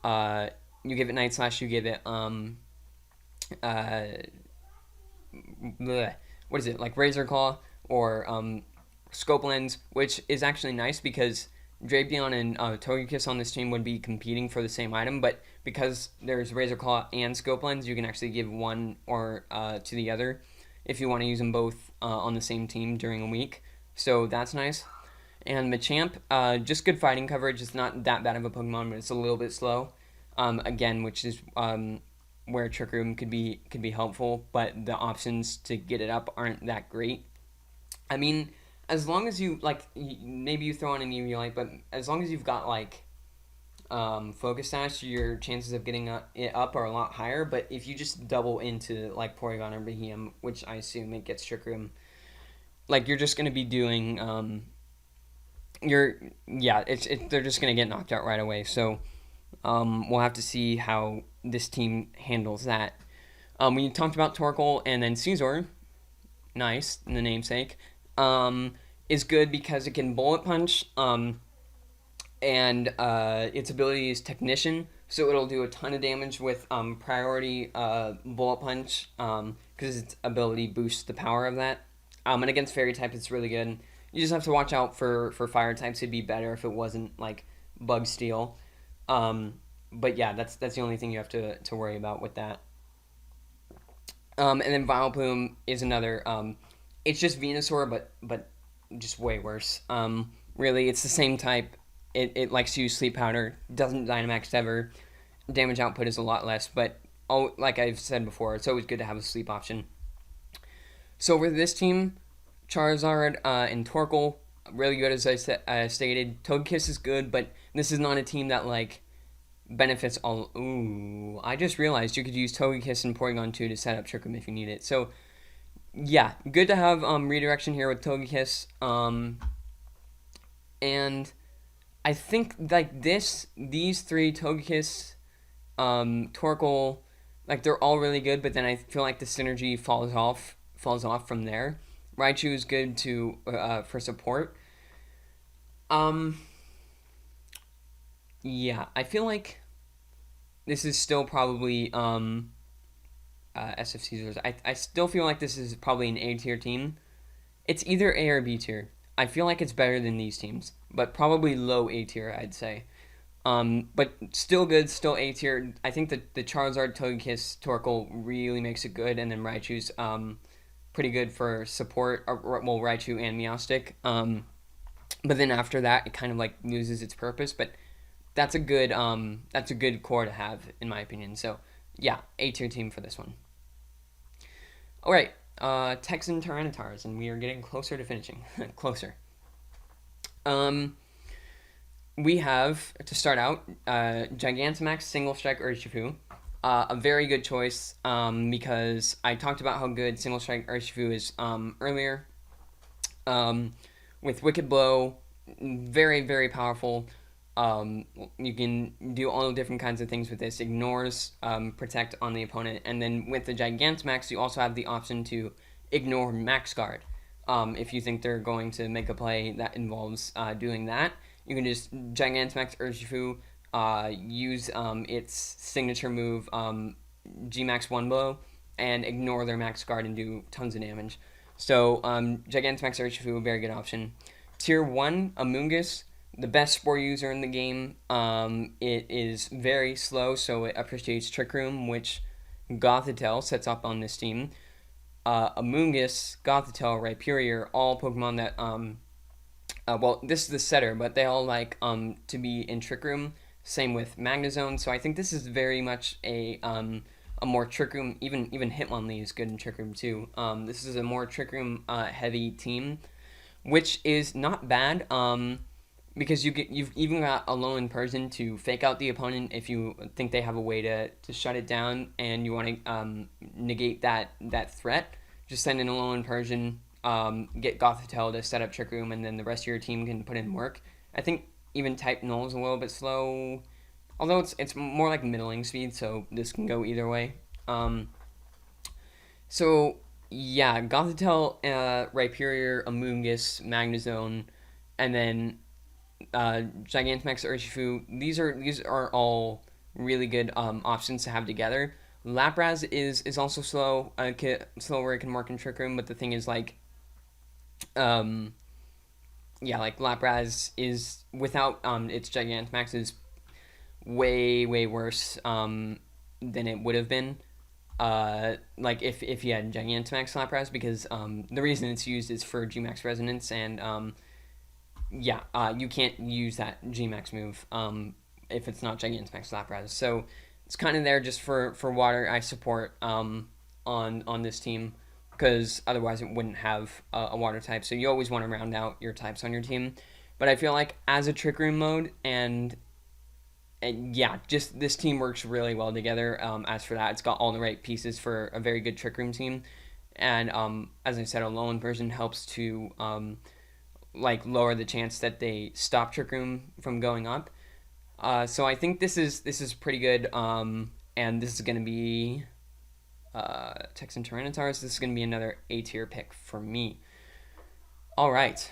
you give it Night Slash, you give it uh, what is it, like Razor Claw or Scope Lens, which is actually nice because Drapion and Togekiss on this team would be competing for the same item, but because there's Razor Claw and Scope Lens, you can actually give one or to the other if you want to use them both on the same team during a week. So that's nice. And Machamp, just good fighting coverage. It's not that bad of a Pokemon, but it's a little bit slow. Again, which is where Trick Room could be helpful, but the options to get it up aren't that great. I mean, as long as you like, maybe you throw on an Eviolite, but as long as you've got like Focus Sash, your chances of getting it up are a lot higher. But if you just double into like Porygon or Behemoth, which I assume it gets Trick Room, like you're just gonna be doing they're just gonna get knocked out right away. So we'll have to see how this team handles that. We talked about Torkoal and then Caesar, nice in the namesake, is good because it can Bullet Punch, and its ability is Technician, so it'll do a ton of damage with priority Bullet Punch because its ability boosts the power of that. And against Fairy type, it's really good. You just have to watch out for Fire types. It'd be better if it wasn't like Bug Steel. But yeah, that's the only thing you have to worry about with that. And then Vileplume is another. It's just Venusaur, but just way worse. Really, it's the same type. It likes to use Sleep Powder. Doesn't Dynamax ever. Damage output is a lot less, but like I've said before, it's always good to have a sleep option. So with this team, Charizard and Torkoal, really good as I stated. Togekiss is good, but this is not a team that like benefits all. Ooh, I just realized you could use Togekiss and Porygon 2 to set up Trick Room if you need it. So yeah, good to have redirection here with Togekiss. And I think like these three, Togekiss, Torkoal, like they're all really good, but then I feel like the synergy falls off from there. Raichu is good to for support. Yeah, I feel like this is still probably SFC's. I still feel like this is probably an A tier team. It's either A or B tier. I feel like it's better than these teams, but probably low A tier, I'd say. But still good, still A tier. I think that the Charizard, Togekiss, Torkoal really makes it good, and then Raichu's pretty good for support, well, Raichu and Meowstic. But then after that, it kind of like loses its purpose. But that's a good core to have in my opinion. So yeah, A tier team for this one. All right, Texan Tyrannitars, and we are getting closer to finishing. Closer. Um, we have to start out Gigantamax Single Strike Urshifu. A very good choice because I talked about how good Single Strike Urshifu is earlier. With Wicked Blow, very, very powerful. You can do all different kinds of things with this. Ignores, protect on the opponent. And then with the Gigantamax, you also have the option to ignore Max Guard. If you think they're going to make a play that involves doing that, you can just Gigantamax Urshifu, use its signature move, G-Max 1 Blow, and ignore their Max Guard and do tons of damage. So Gigantamax Urshifu, a very good option. Tier 1, Amoonguss, the best Spore user in the game. It is very slow, so it appreciates Trick Room, which Gothitelle sets up on this team. Amoonguss, Gothitelle, Rhyperior, all Pokemon that, well, this is the setter, but they all like to be in Trick Room. Same with Magnezone, so I think this is very much a more Trick Room, even Hitmonlee is good in Trick Room too. This is a more Trick Room heavy team, which is not bad. Because you've even got Alolan Persian to fake out the opponent if you think they have a way to shut it down and you want to negate that threat. Just send an Alolan Persian, get Gothitelle to set up Trick Room, and then the rest of your team can put in work. I think even type Null is a little bit slow, although it's more like middling speed, so this can go either way. So yeah, Gothitelle, Rhyperior, Amoonguss, Magnezone, and then Gigantamax Urshifu. These are all really good options to have together. Lapras is also slow, slower. It can work in Trick Room, but the thing is like, yeah, like Lapras is without its Gigantamax is way worse than it would have been. Like if you had Gigantamax Lapras, because the reason it's used is for Gmax Resonance, and yeah, you can't use that Gmax move if it's not Gigantamax Lapras. So it's kind of there just for water. I support on this team because otherwise it wouldn't have a water type. So you always want to round out your types on your team. But I feel like as a Trick Room mode, and yeah, just this team works really well together. As for that, it's got all the right pieces for a very good Trick Room team. And as I said, a Alolan version helps to like lower the chance that they stop Trick Room from going up. So I think this is pretty good. And this is going to be Texan Tyrannitars. This is going to be another A tier pick for me. All right,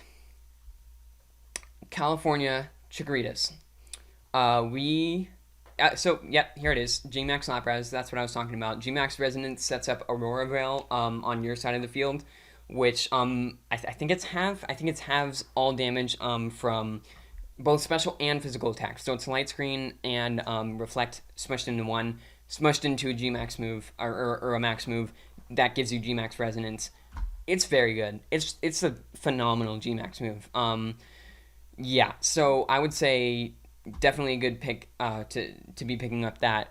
California Chikoritas. So yeah, here it is. Gmax Lapras. That's what I was talking about. Gmax Resonance sets up Aurora Veil on your side of the field, which I think it's halves all damage from both special and physical attacks. So it's Light Screen and Reflect smushed into one, smushed into a Gmax move or a Max move that gives you Gmax Resonance. It's very good. It's a phenomenal Gmax move. Yeah, so I would say definitely a good pick to be picking up that.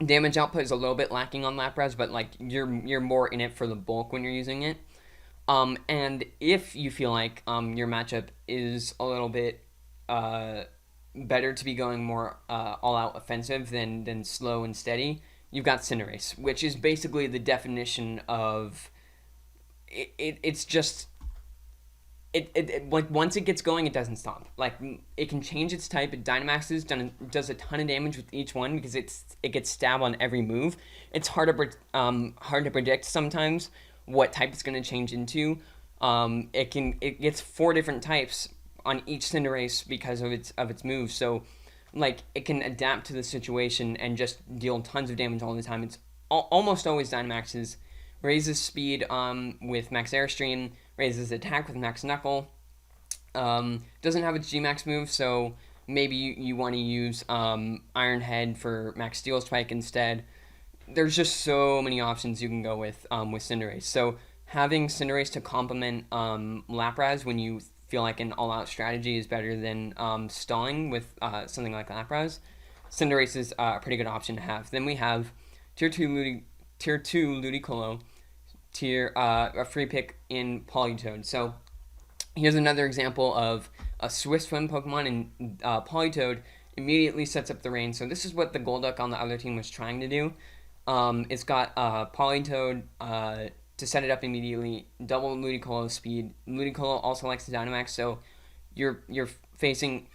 Damage output is a little bit lacking on Lapras, but like you're more in it for the bulk when you're using it. And if you feel like your matchup is a little bit better to be going more all out offensive than slow and steady, you've got Cinderace, which is basically the definition of it's just like once it gets going, it doesn't stop. Like it can change its type. It Dynamaxes, does a ton of damage with each one because it gets stabbed on every move. It's hard to predict sometimes what type it's going to change into. It gets 4 different types on each Cinderace because of its moves. So like it can adapt to the situation and just deal tons of damage all the time. It's almost always Dynamaxes. Raises speed with Max Airstream, raises attack with Max Knuckle. Doesn't have its G-Max move, so maybe you want to use Iron Head for Max Steel Strike instead. there's just so many options you can go with Cinderace. So having Cinderace to complement Lapras when you feel like an all-out strategy is better than stalling with something like Lapras. Cinderace is a pretty good option to have. Then we have tier two Ludicolo, a free pick in Politoed. So here's another example of a Swift Swim Pokemon, and Politoed immediately sets up the rain. So this is what the Golduck on the other team was trying to do. It's got Politoed to set it up immediately, double Ludicolo's speed. Ludicolo also likes the Dynamax, so you're facing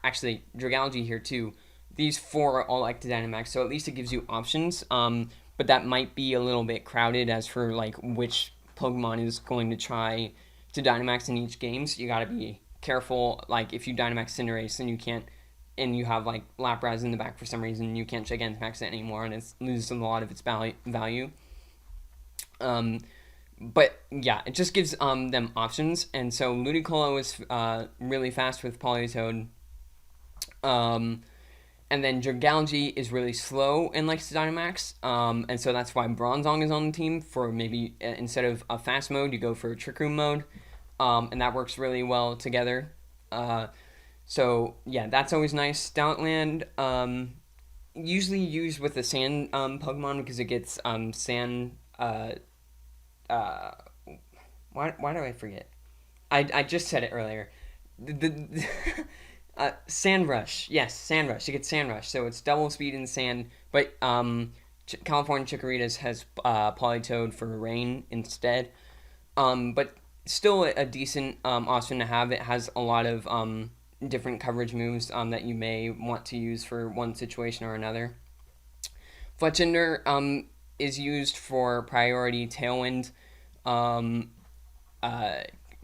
actually Dragalge here too. These four all like the Dynamax, so at least it gives you options. But that might be a little bit crowded as for like which Pokemon is going to try to Dynamax in each game. So you gotta be careful. Like if you Dynamax Cinderace, then you can't, and you have like Lapras in the back for some reason, you can't Gigantamax it anymore, and it loses a lot of its value. But yeah, it just gives them options, and so Ludicolo is really fast with Politoed. Um, and then Dragalge is really slow and likes to Dynamax, and so that's why Bronzong is on the team for maybe instead of a fast mode, you go for a Trick Room mode, and that works really well together. So yeah, that's always nice. Stoutland, usually used with the sand Pokemon because it gets sand. Uh, why do I forget? I just said it earlier. The Sand Rush. Yes, Sand Rush. It gets Sand Rush. So it's double speed in sand, but California Chikorita's has Politoed for rain instead. But still a decent option to have. It has a lot of different coverage moves that you may want to use for one situation or another. Fletchinder is used for priority Tailwind. Um,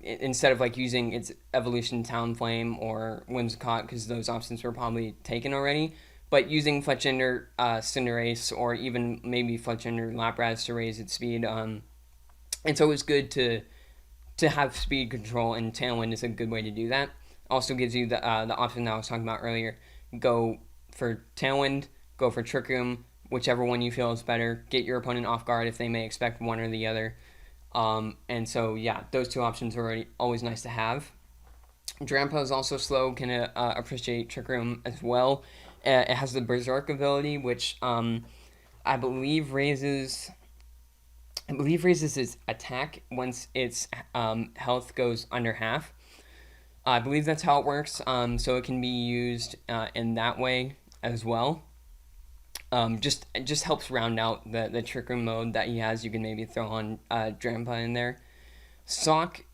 Instead of like using its evolution Talonflame or Whimsicott because those options were probably taken already, but using Fletchinder, Cinderace, or even maybe Fletchinder Lapras to raise its speed, it's always good to have speed control, and Tailwind is a good way to do that. Also gives you the option that I was talking about earlier. Go for Tailwind, go for Trick Room, whichever one you feel is better. Get your opponent off guard if they may expect one or the other. And so, yeah, those two options are always nice to have. Drampa is also slow, can appreciate Trick Room as well. It has the Berserk ability, which I believe raises its attack once its health goes under half. I believe that's how it works, so it can be used in that way as well. It just helps round out the Trick Room mode that he has. You can maybe throw on Drampa in there. Sock,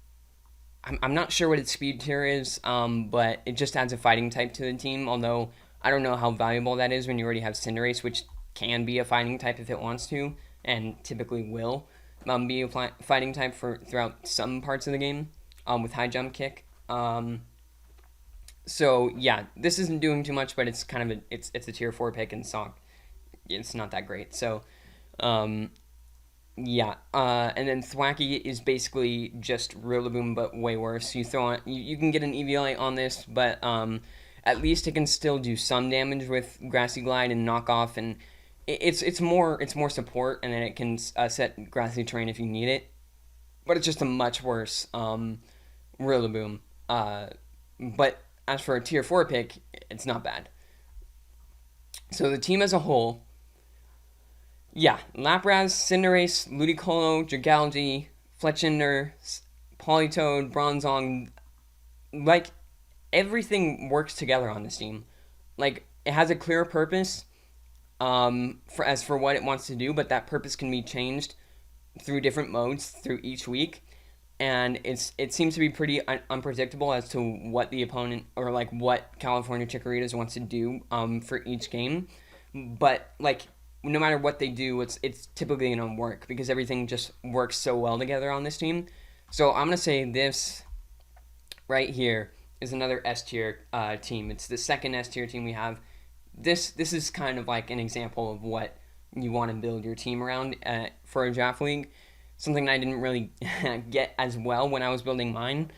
I'm not sure what its speed tier is, but it just adds a fighting type to the team, although I don't know how valuable that is when you already have Cinderace, which can be a fighting type if it wants to, and typically will be a fighting type throughout some parts of the game with High Jump Kick. So yeah, this isn't doing too much, but it's kind of it's a tier 4 pick, and Sock, it's not that great. So yeah, and then Thwacky is basically just Rillaboom, but way worse. You throw on, you can get an EVA on this, but at least it can still do some damage with Grassy Glide and Knock Off, and it's more support, and then it can set Grassy Terrain if you need it. But it's just a much worse Rillaboom. But as for a tier 4 pick, it's not bad. So the team as a whole, yeah, Lapras, Cinderace, Ludicolo, Dragalge, Fletchinder, Politoed, Bronzong, like, everything works together on this team. Like, it has a clear purpose for what it wants to do, but that purpose can be changed through different modes through each week. And it seems to be pretty unpredictable as to what the opponent or like what California Chikorita wants to do for each game. But like no matter what they do, it's typically gonna work because everything just works so well together on this team. So I'm gonna say this right here is another S tier team. It's the second S tier team we have. This is kind of like an example of what you want to build your team around for a draft league. Something I didn't really get as well when I was building mine.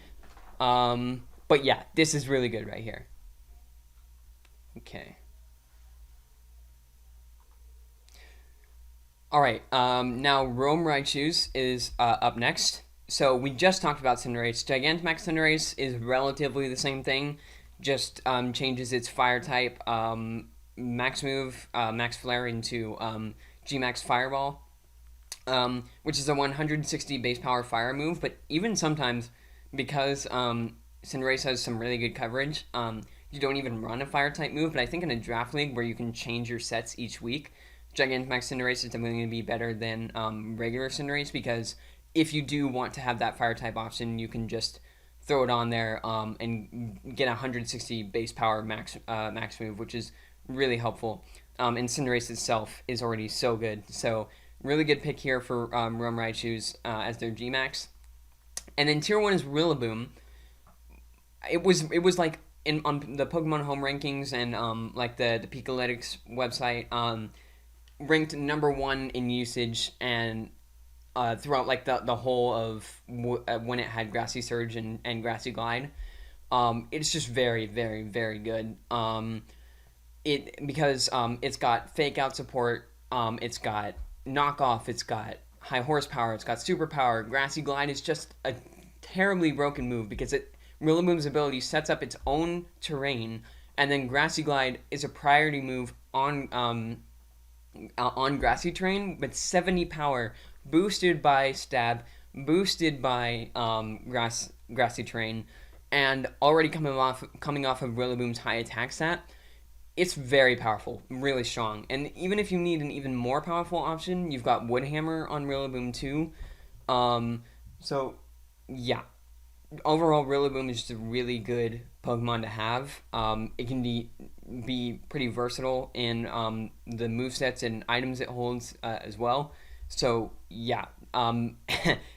But yeah, this is really good right here. Okay. All right. Now Rome Raichus is up next. So we just talked about Cinderace. Gigantamax Cinderace is relatively the same thing, just changes its fire type, max move, max flare into G Max Fireball, which is a 160 base power fire move. But even sometimes, because Cinderace has some really good coverage, you don't even run a fire type move. But I think in a draft league where you can change your sets each week, Gigantamax Cinderace is definitely going to be better than regular Cinderace, because if you do want to have that fire type option, you can just throw it on there and get a 160 base power max move, which is really helpful. And Cinderace itself is already so good. So really good pick here for Rome Raichus as their G Max. And then tier one is Rillaboom. It was like in on the Pokemon Home rankings and like the Pikalytics website, ranked number one in usage and throughout like the whole of when it had Grassy Surge and Grassy Glide. It's just very, very, very good. It because it's got fake out support, it's got knockoff, it's got high horsepower, it's got superpower. Grassy Glide is just a terribly broken move because it Rillaboom's ability sets up its own terrain, and then Grassy Glide is a priority move on grassy terrain with 70 power, boosted by stab, boosted by grassy terrain, and already coming off of Rillaboom's high attack stat. It's very powerful, really strong. And even if you need an even more powerful option, you've got Woodhammer on Rillaboom too. So yeah, overall, Rillaboom is just a really good Pokemon to have. It can be pretty versatile in the movesets and items it holds as well. So yeah, and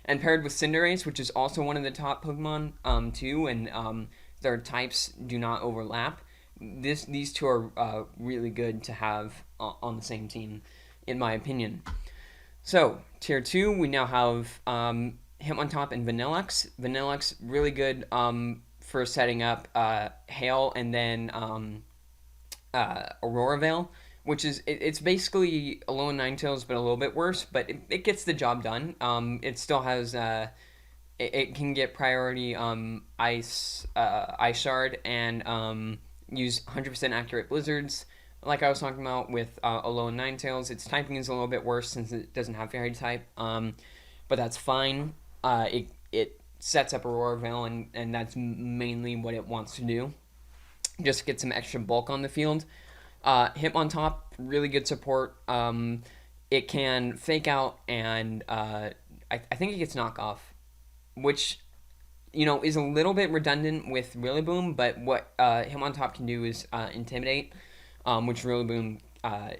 paired with Cinderace, which is also one of the top Pokemon too, and their types do not overlap. These two are really good to have on the same team, in my opinion. So tier two, we now have Hitmontop and Vanilluxe. Vanilluxe really good for setting up Hail and then Aurora Veil, which is it's basically Alolan Ninetales but a little bit worse, but it gets the job done. It still has it can get priority Ice Shard and use 100% accurate Blizzards. Like I was talking about with Alolan Ninetales, its typing is a little bit worse since it doesn't have Fairy type, but that's fine. It sets up Aurora Veil, and that's mainly what it wants to do. Just get some extra bulk on the field. Hitmontop, really good support. It can fake out, and I think it gets knockoff, which is a little bit redundant with Rillaboom, but what Hitmontop can do is intimidate, which Rillaboom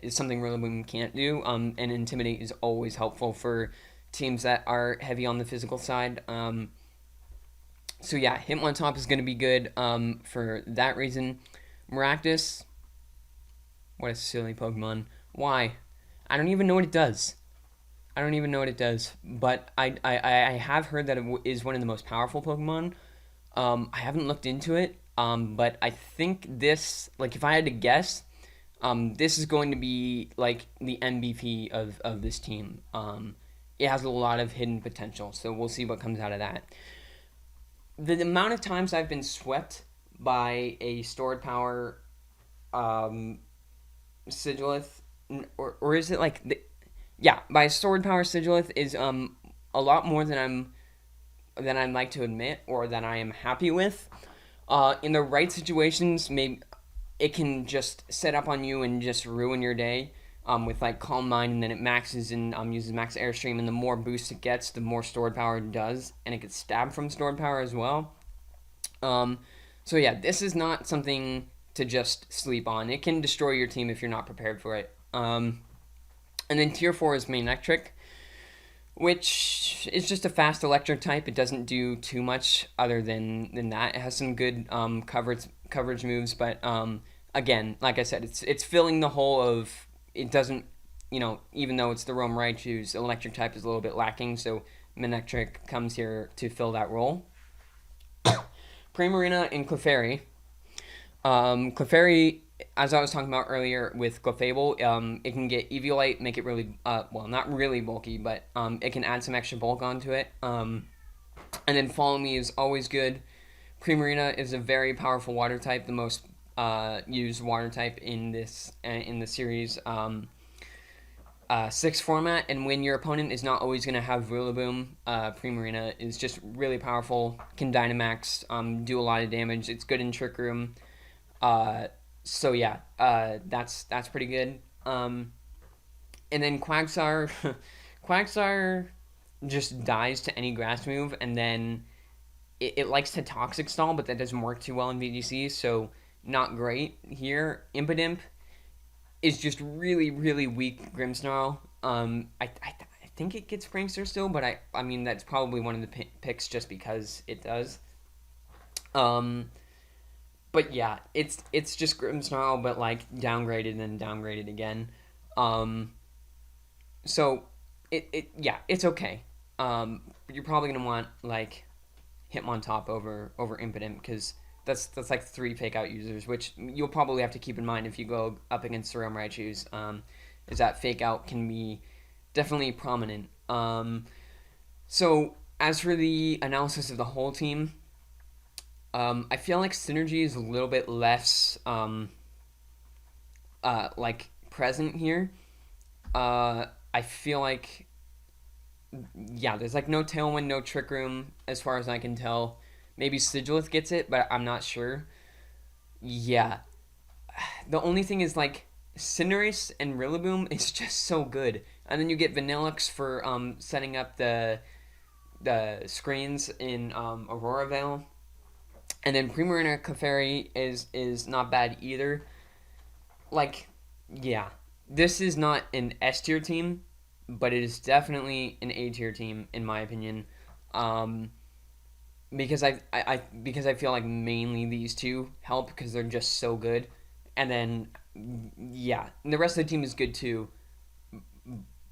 is something Rillaboom can't do. And intimidate is always helpful for teams that are heavy on the physical side. So yeah, Hitmontop is going to be good for that reason. Maractus, what a silly Pokemon. Why? I don't even know what it does. But I have heard that it is one of the most powerful Pokemon. I haven't looked into it, but I think this, like if I had to guess, this is going to be like the MVP of this team. It has a lot of hidden potential, so we'll see what comes out of that. The amount of times I've been swept by a stored power Sigilith, or is it like by a stored power Sigilith is a lot more than I'd like to admit or that I am happy with. In the right situations, maybe it can just set up on you and just ruin your day. With like Calm Mind, and then it maxes and uses Max Airstream, and the more boost it gets, the more stored power it does, and it gets stabbed from stored power as well. So yeah, this is not something to just sleep on. It can destroy your team if you're not prepared for it. And then tier 4 is Manectric, which is just a fast electric type. It doesn't do too much other than that. It has some good coverage moves, but again, like I said, it's filling the hole of it doesn't, even though it's the Rome Raichu's electric type is a little bit lacking, so Manectric comes here to fill that role. Primarina and Clefairy. Clefairy as I was talking about earlier with Clefable, it can get Eviolite, make it really, well, not really bulky, but it can add some extra bulk onto it. And then Follow Me is always good. Primarina is a very powerful water type, the most used water type in the series 6 format. And when your opponent is not always going to have Rillaboom, Primarina is just really powerful. Can Dynamax, do a lot of damage. It's good in Trick Room. So yeah, that's pretty good. And then Quagsire, Quagsire just dies to any grass move, and then it likes to Toxic Stall, but that doesn't work too well in VGC, so not great here. Impidimp is just really, really weak Grimmsnarl. I think it gets Prankster still, but I mean, that's probably one of the picks just because it does. But yeah, it's just Grimmsnarl, but like downgraded and then downgraded again. So yeah, it's okay. But you're probably gonna want like Hitmontop over Impidimp because that's like 3 fake out users, which you'll probably have to keep in mind if you go up against the Realm Raichus. Is that fake out can be definitely prominent. So as for the analysis of the whole team, I feel like Synergy is a little bit less like present here. I feel like, yeah, there's like no Tailwind, no Trick Room as far as I can tell. Maybe Sigilith gets it, but I'm not sure. Yeah, the only thing is like Cinderace and Rillaboom is just so good, and then you get Vanillux for setting up the screens in Aurora Vale, and then Primarina Clefairy is not bad either. Like, yeah, this is not an S tier team, but it is definitely an A tier team in my opinion. Because because I feel like mainly these two help because they're just so good, and then yeah, and the rest of the team is good too.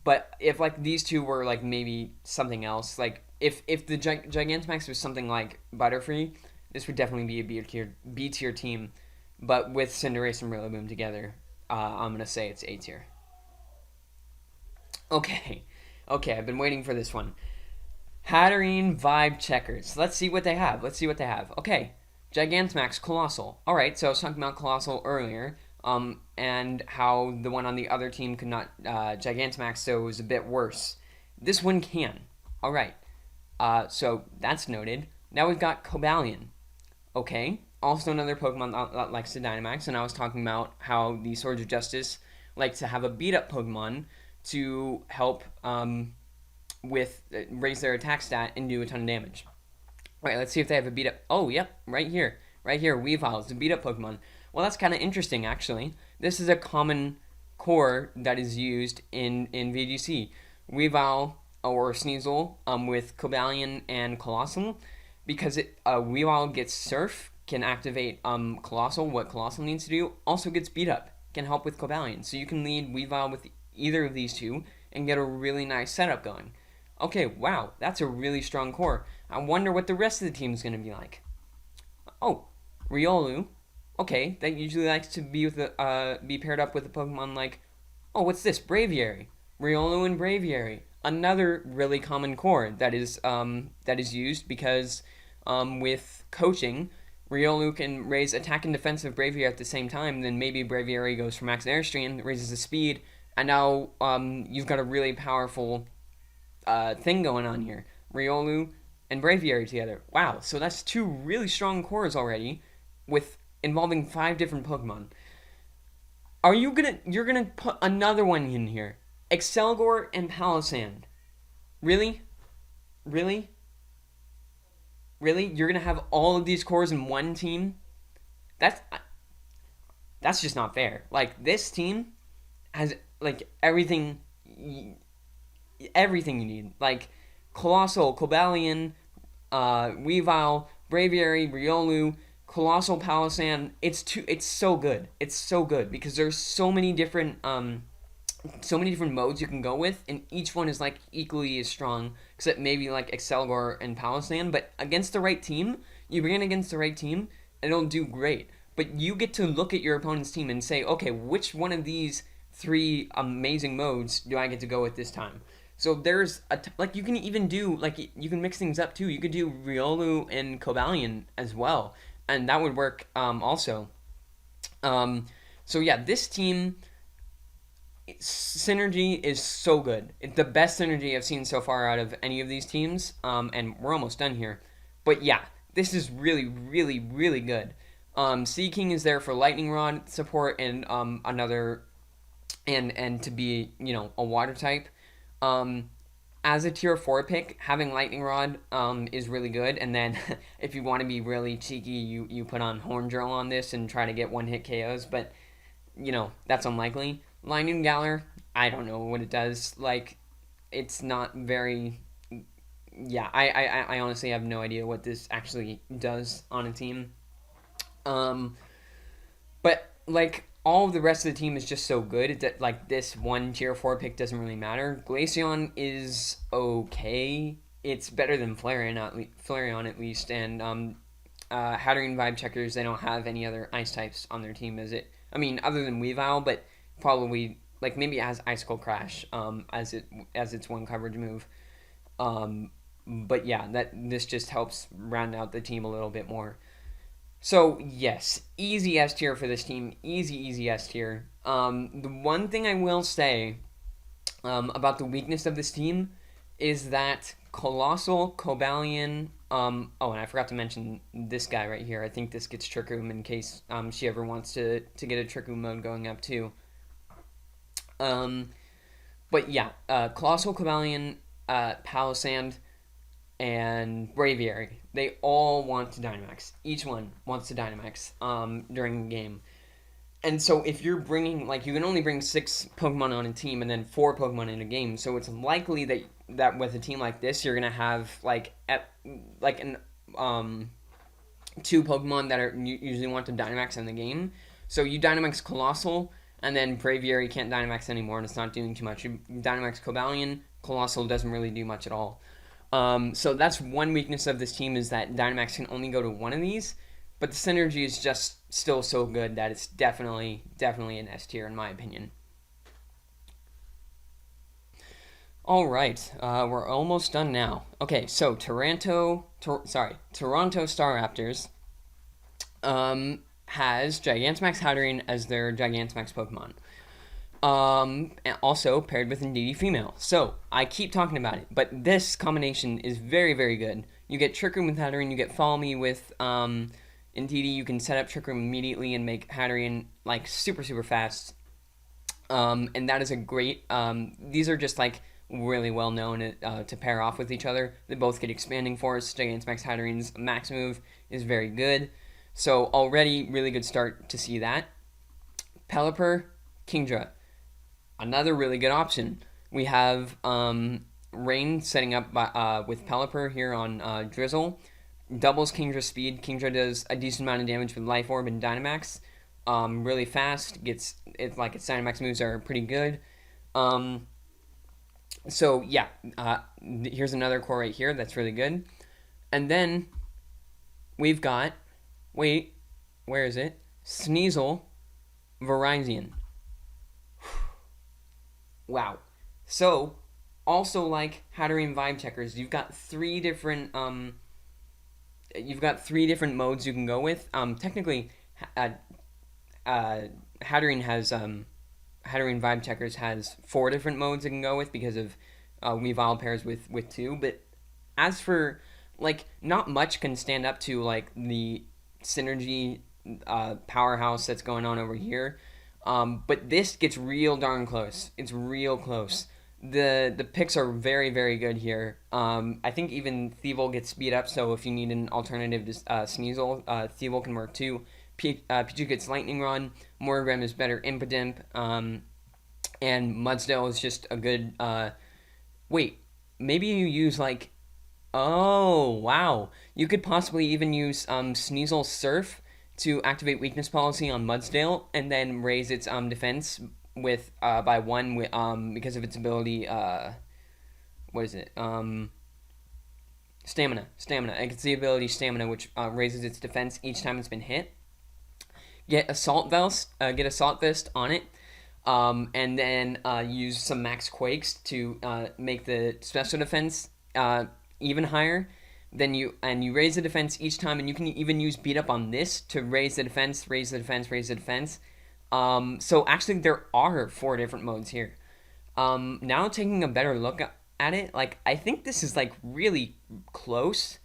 But if like these two were like maybe something else, like if the Gigantamax was something like Butterfree, this would definitely be a B tier team. But with Cinderace and Rillaboom together, I'm gonna say it's A tier. Okay, okay, I've been waiting for this one. Hatterene Vibe Checkers. Let's see what they have. Okay, Gigantamax Colossal. All right, so I was talking about Colossal earlier, and how the one on the other team could not Gigantamax, so it was a bit worse. This one can. All right, so that's noted. Now we've got Cobalion. Okay, also another Pokemon that likes to Dynamax, and I was talking about how the Swords of Justice like to have a beat up Pokemon to help with raise their attack stat and do a ton of damage. All right, let's see if they have a beat up. Oh, yep, right here, Weavile is a beat up Pokemon. Well, that's kind of interesting actually. This is a common core that is used in VGC. Weavile or Sneasel with Cobalion and Colossal, because Weavile gets Surf, can activate Colossal. What Colossal needs to do also gets beat up, can help with Cobalion. So you can lead Weavile with either of these two and get a really nice setup going. Okay, wow, that's a really strong core. I wonder what the rest of the team is going to be like. Oh, Riolu. Okay, that usually likes to be be paired up with a Pokemon like, oh, what's this? Braviary. Riolu and Braviary. Another really common core that is used because with coaching, Riolu can raise attack and defense of Braviary at the same time. Then maybe Braviary goes for max airstream, raises the speed, and now you've got a really powerful thing going on here. Riolu and Braviary together. Wow, so that's 2 really strong cores already, with involving 5 different Pokemon. You're gonna put another one in here? Excelgor and Palossand. Really? Really? Really? You're gonna have all of these cores in one team? That's just not fair. Like, this team has like everything you need. Like Colossal, Cobalion, Weavile, Braviary, Riolu, Colossal, Palossand. It's so good. It's so good because there's so many different modes you can go with, and each one is like equally as strong, except maybe like Excelgor and Palossand. But against the right team, you bring it against the right team, and it'll do great. but you get to look at your opponent's team and say, okay, which one of these three amazing modes do I get to go with this time? So there's like you can even do like you can mix things up too. You could do Riolu and Cobalion as well, and that would work also. Um, so yeah, this team synergy is so good. It's the best synergy I've seen so far out of any of these teams. And we're almost done here. But yeah, this is really, really, really good. Sea King is there for Lightning Rod support and another and to be a water type. Um, as a tier 4 pick, having Lightning Rod is really good. And then if you want to be really cheeky, you put on Horn Drill on this and try to get one hit KOs. But that's unlikely. Lightning Galler, I don't know what it does. Like, it's not very. Yeah, I honestly have no idea what this actually does on a team. Um, but like all of the rest of the team is just so good that like this one tier 4 pick doesn't really matter. Glaceon is okay. It's better than Flareon at least, and Hatterene Vibe Checkers, they don't have any other ice types on their team, is it? I mean, other than Weavile, but probably like maybe it has Icicle Crash as its one coverage move. But yeah, that this just helps round out the team a little bit more. So yes, easy S tier for this team. Easy S tier. The one thing I will say about the weakness of this team is that Colossal, Cobalion. And I forgot to mention this guy right here. I think this gets Trick Room in case she ever wants to get a Trick Room mode going up too. But yeah, Colossal, Cobalion, Palisand, and Braviary. They all want to Dynamax. Each one wants to Dynamax during the game. And so if you're bringing, like, you can only bring 6 Pokemon on a team and then 4 Pokemon in a game. So it's likely that with a team like this, you're going to have, an 2 Pokemon that are usually want to Dynamax in the game. So you Dynamax Colossal, and then Braviary can't Dynamax anymore, and it's not doing too much. You Dynamax Cobalion, Colossal doesn't really do much at all. So that's one weakness of this team is that Dynamax can only go to one of these, but the synergy is just still so good that it's definitely an S tier in my opinion. All right, we're almost done now. Okay, so Toronto Star Raptors has Gigantamax Hatterene as their Gigantamax Pokemon. And also paired with Indeedee Female. So, I keep talking about it, but this combination is very, very good. You get Trick Room with Hatterene, you get Follow Me with Indeedee, you can set up Trick Room immediately and make Hatterene, like, super, super fast. And that is a great, these are just, like, really well known to pair off with each other. They both get Expanding Force. Gigantamax Hatterene's max move is very good. So, already, really good start to see that. Pelipper, Kingdra. Another really good option. We have Rain setting up with Pelipper here on Drizzle. Doubles Kingdra's speed. Kingdra does a decent amount of damage with Life Orb and Dynamax. Really fast. Its Dynamax moves are pretty good. So yeah, here's another core right here that's really good. And then we've got, where is it? Sneasel, Virizion. Wow. So, also like Hatterene Vibe Checkers, you've got three different modes you can go with. Technically, Hatterene Hatterene Vibe Checkers has 4 different modes it can go with because of Weavile pairs with 2. But as for like, not much can stand up to like the synergy powerhouse that's going on over here. But this gets real darn close. It's real close. The picks are very, very good here. I think even Thievul gets speed up, so if you need an alternative to Sneasel, Thievul can work too. Pichu gets Lightning Rod. Morgrem is better Impidimp. And Mudsdale is just a good... maybe you use like... Oh, wow. You could possibly even use Sneasel Surf to activate Weakness Policy on Mudsdale and then raise its defense with by 1 with, because of its ability. What is it? Stamina. It's the ability Stamina, which raises its defense each time it's been hit. get assault vest on it, and then use some max quakes to make the special defense even higher. Then you raise the defense each time, and you can even use beat up on this to raise the defense, raise the defense, raise the defense. So actually, there are 4 different modes here. Now taking a better look at it, like I think this is like really close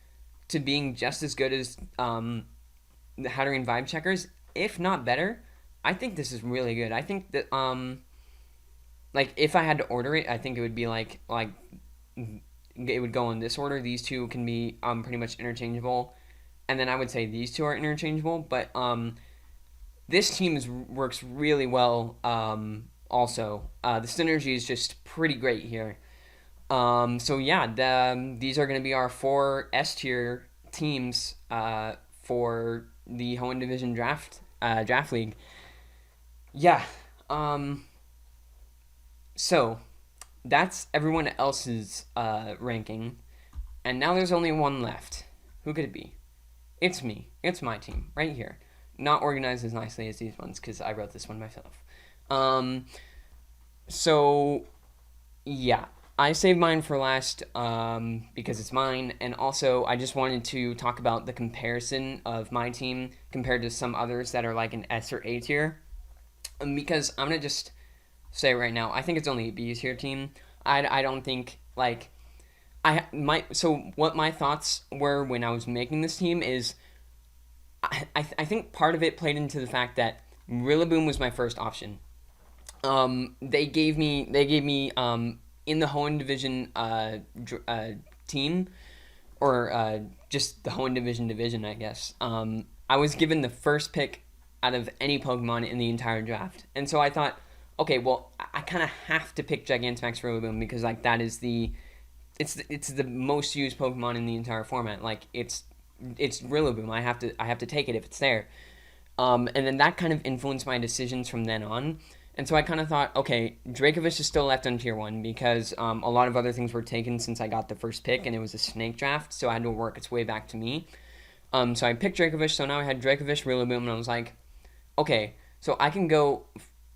to being just as good as the Hattering Vibe Checkers, if not better. I think this is really good. I think that like if I had to order it, I think it would be like it would go in this order. These two can be pretty much interchangeable, and then I would say these two are interchangeable. But this team works really well. Also, the synergy is just pretty great here. So yeah, these are going to be our 4 S tier teams for the Hoenn Division Draft League. Yeah. So that's everyone else's ranking, and now there's only one left. Who could it be? It's me. It's my team right here. Not organized as nicely as these ones because I wrote this one myself. So yeah, I saved mine for last because it's mine, and also I just wanted to talk about the comparison of my team compared to some others that are like an S or A tier. Because I'm gonna just say right now, I think it's only a B tier team. I don't think like so what my thoughts were when I was making this team is I think part of it played into the fact that Rillaboom was my first option. They gave me in the Hoenn Division team, or just the Hoenn Division, I guess. I was given the first pick out of any Pokemon in the entire draft, and so I thought, okay, well, I kind of have to pick Gigantamax Rillaboom because like that is it's the most used Pokemon in the entire format. Like it's Rillaboom. I have to take it if it's there. And then that kind of influenced my decisions from then on. And so I kind of thought, okay, Dracovish is still left on tier 1 because a lot of other things were taken since I got the first pick, and it was a snake draft, so I had to work its way back to me. So I picked Dracovish, so now I had Dracovish, Rillaboom, and I was like, okay, so I can go.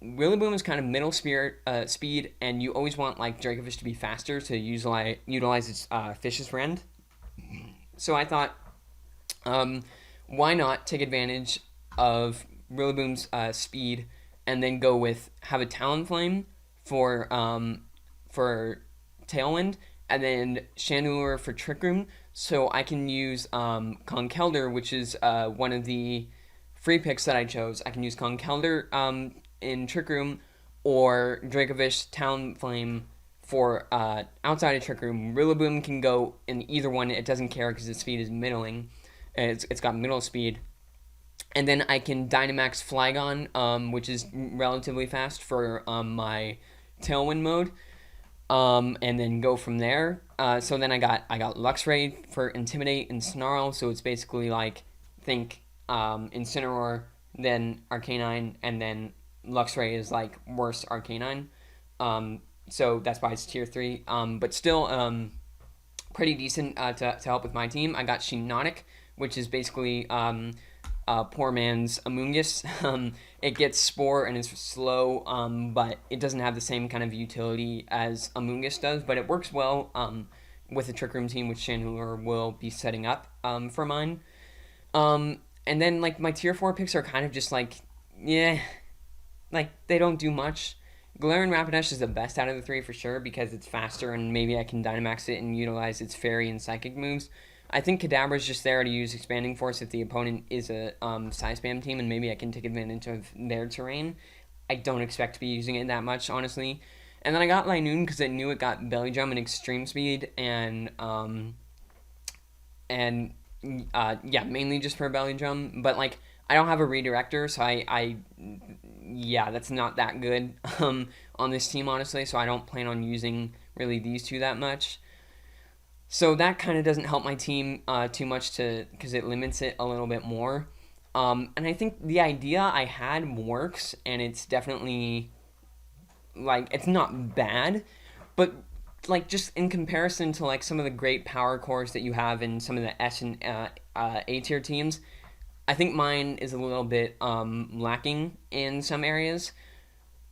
Rillaboom is kind of middle speed, and you always want like Dracovish to be faster to utilize its Fish's Friend. So I thought, why not take advantage of Rillaboom's speed and then go with have a Talonflame for Tailwind, and then Chandelure for Trick Room, so I can use Conkeldurr, which is one of the free picks that I chose. I can use Conkeldurr in Trick Room, or Dracovish Talonflame for outside of Trick Room. Rillaboom can go in either one. It doesn't care because its speed is middling. It's got middle speed. And then I can Dynamax Flygon, which is relatively fast for my Tailwind mode, and then go from there. So then I got Luxray for Intimidate and Snarl, so it's basically like think Incineroar, then Arcanine, and then Luxray is like worse Arcanine. So that's why it's tier 3. But still pretty decent to help with my team. I got Shiinotic, which is basically poor man's Amoonguss. It gets Spore and is slow, but it doesn't have the same kind of utility as Amoonguss does, but it works well with the Trick Room team, which Chandelure will be setting up for mine. And then like my tier 4 picks are kind of just like, yeah, like they don't do much. Galarian Rapidash is the best out of the 3 for sure because it's faster and maybe I can Dynamax it and utilize its Fairy and Psychic moves. I think Kadabra is just there to use Expanding Force if the opponent is a Psy Spam team, and maybe I can take advantage of their terrain. I don't expect to be using it that much, honestly. And then I got Linoon because I knew it got Belly Drum and Extreme Speed, and mainly just for Belly Drum. But like I don't have a Redirector, so yeah, that's not that good on this team, honestly. So I don't plan on using really these two that much. So that kind of doesn't help my team too much because it limits it a little bit more. And I think the idea I had works, and it's definitely, like, it's not bad, but, like, just in comparison to, like, some of the great power cores that you have in some of the S and A tier teams, I think mine is a little bit lacking in some areas.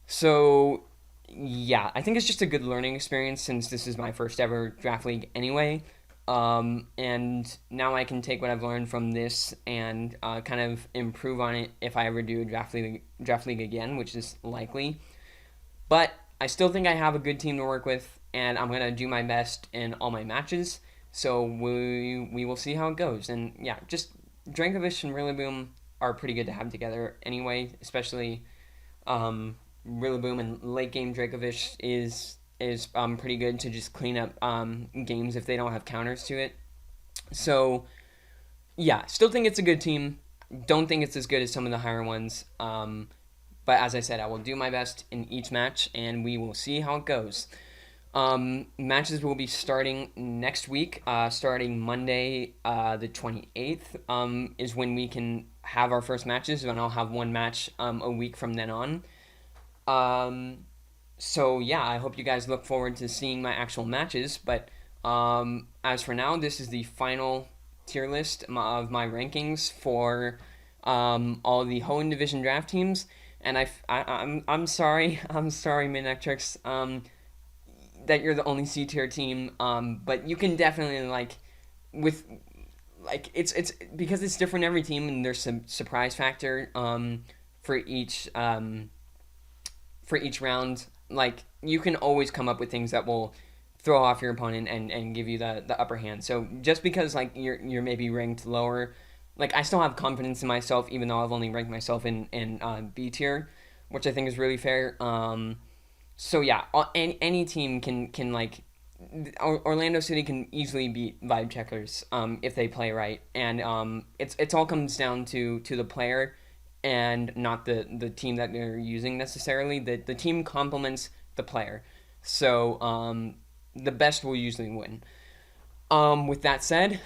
So yeah, I think it's just a good learning experience since this is my first ever draft league anyway. And now I can take what I've learned from this and kind of improve on it if I ever do a draft league again, which is likely. But I still think I have a good team to work with, and I'm gonna do my best in all my matches. So we will see how it goes. And yeah, just Drankovic and Rillaboom are pretty good to have together anyway, especially Rillaboom and late game Dracovish is pretty good to just clean up games if they don't have counters to it. So yeah, still think it's a good team. Don't think it's as good as some of the higher ones. But as I said, I will do my best in each match, and we will see how it goes. Matches will be starting next week. Starting Monday, the 28th, is when we can have our first matches, and I'll have one match a week from then on. So yeah, I hope you guys look forward to seeing my actual matches. But as for now, this is the final tier list of my rankings for all the Hoenn Division draft teams. And I'm sorry, I'm sorry, Minectrix, that you're the only C tier team. But you can definitely with it's because it's different every team, and there's some surprise factor for each round. Like you can always come up with things that will throw off your opponent and give you the upper hand. So just because like you're maybe ranked lower, like I still have confidence in myself even though I've only ranked myself in B tier, which I think is really fair. So yeah, any team can like Orlando City can easily beat Vibe Checkers if they play right, and it's all comes down to the player and not the team that they're using necessarily. The team complements the player, so the best will usually win. With that said,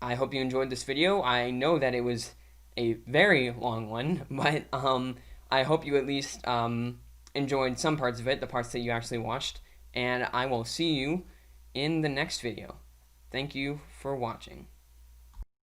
I hope you enjoyed this video. I know that it was a very long one, but I hope you at least enjoyed some parts of it, the parts that you actually watched, and I will see you in the next video. Thank you for watching.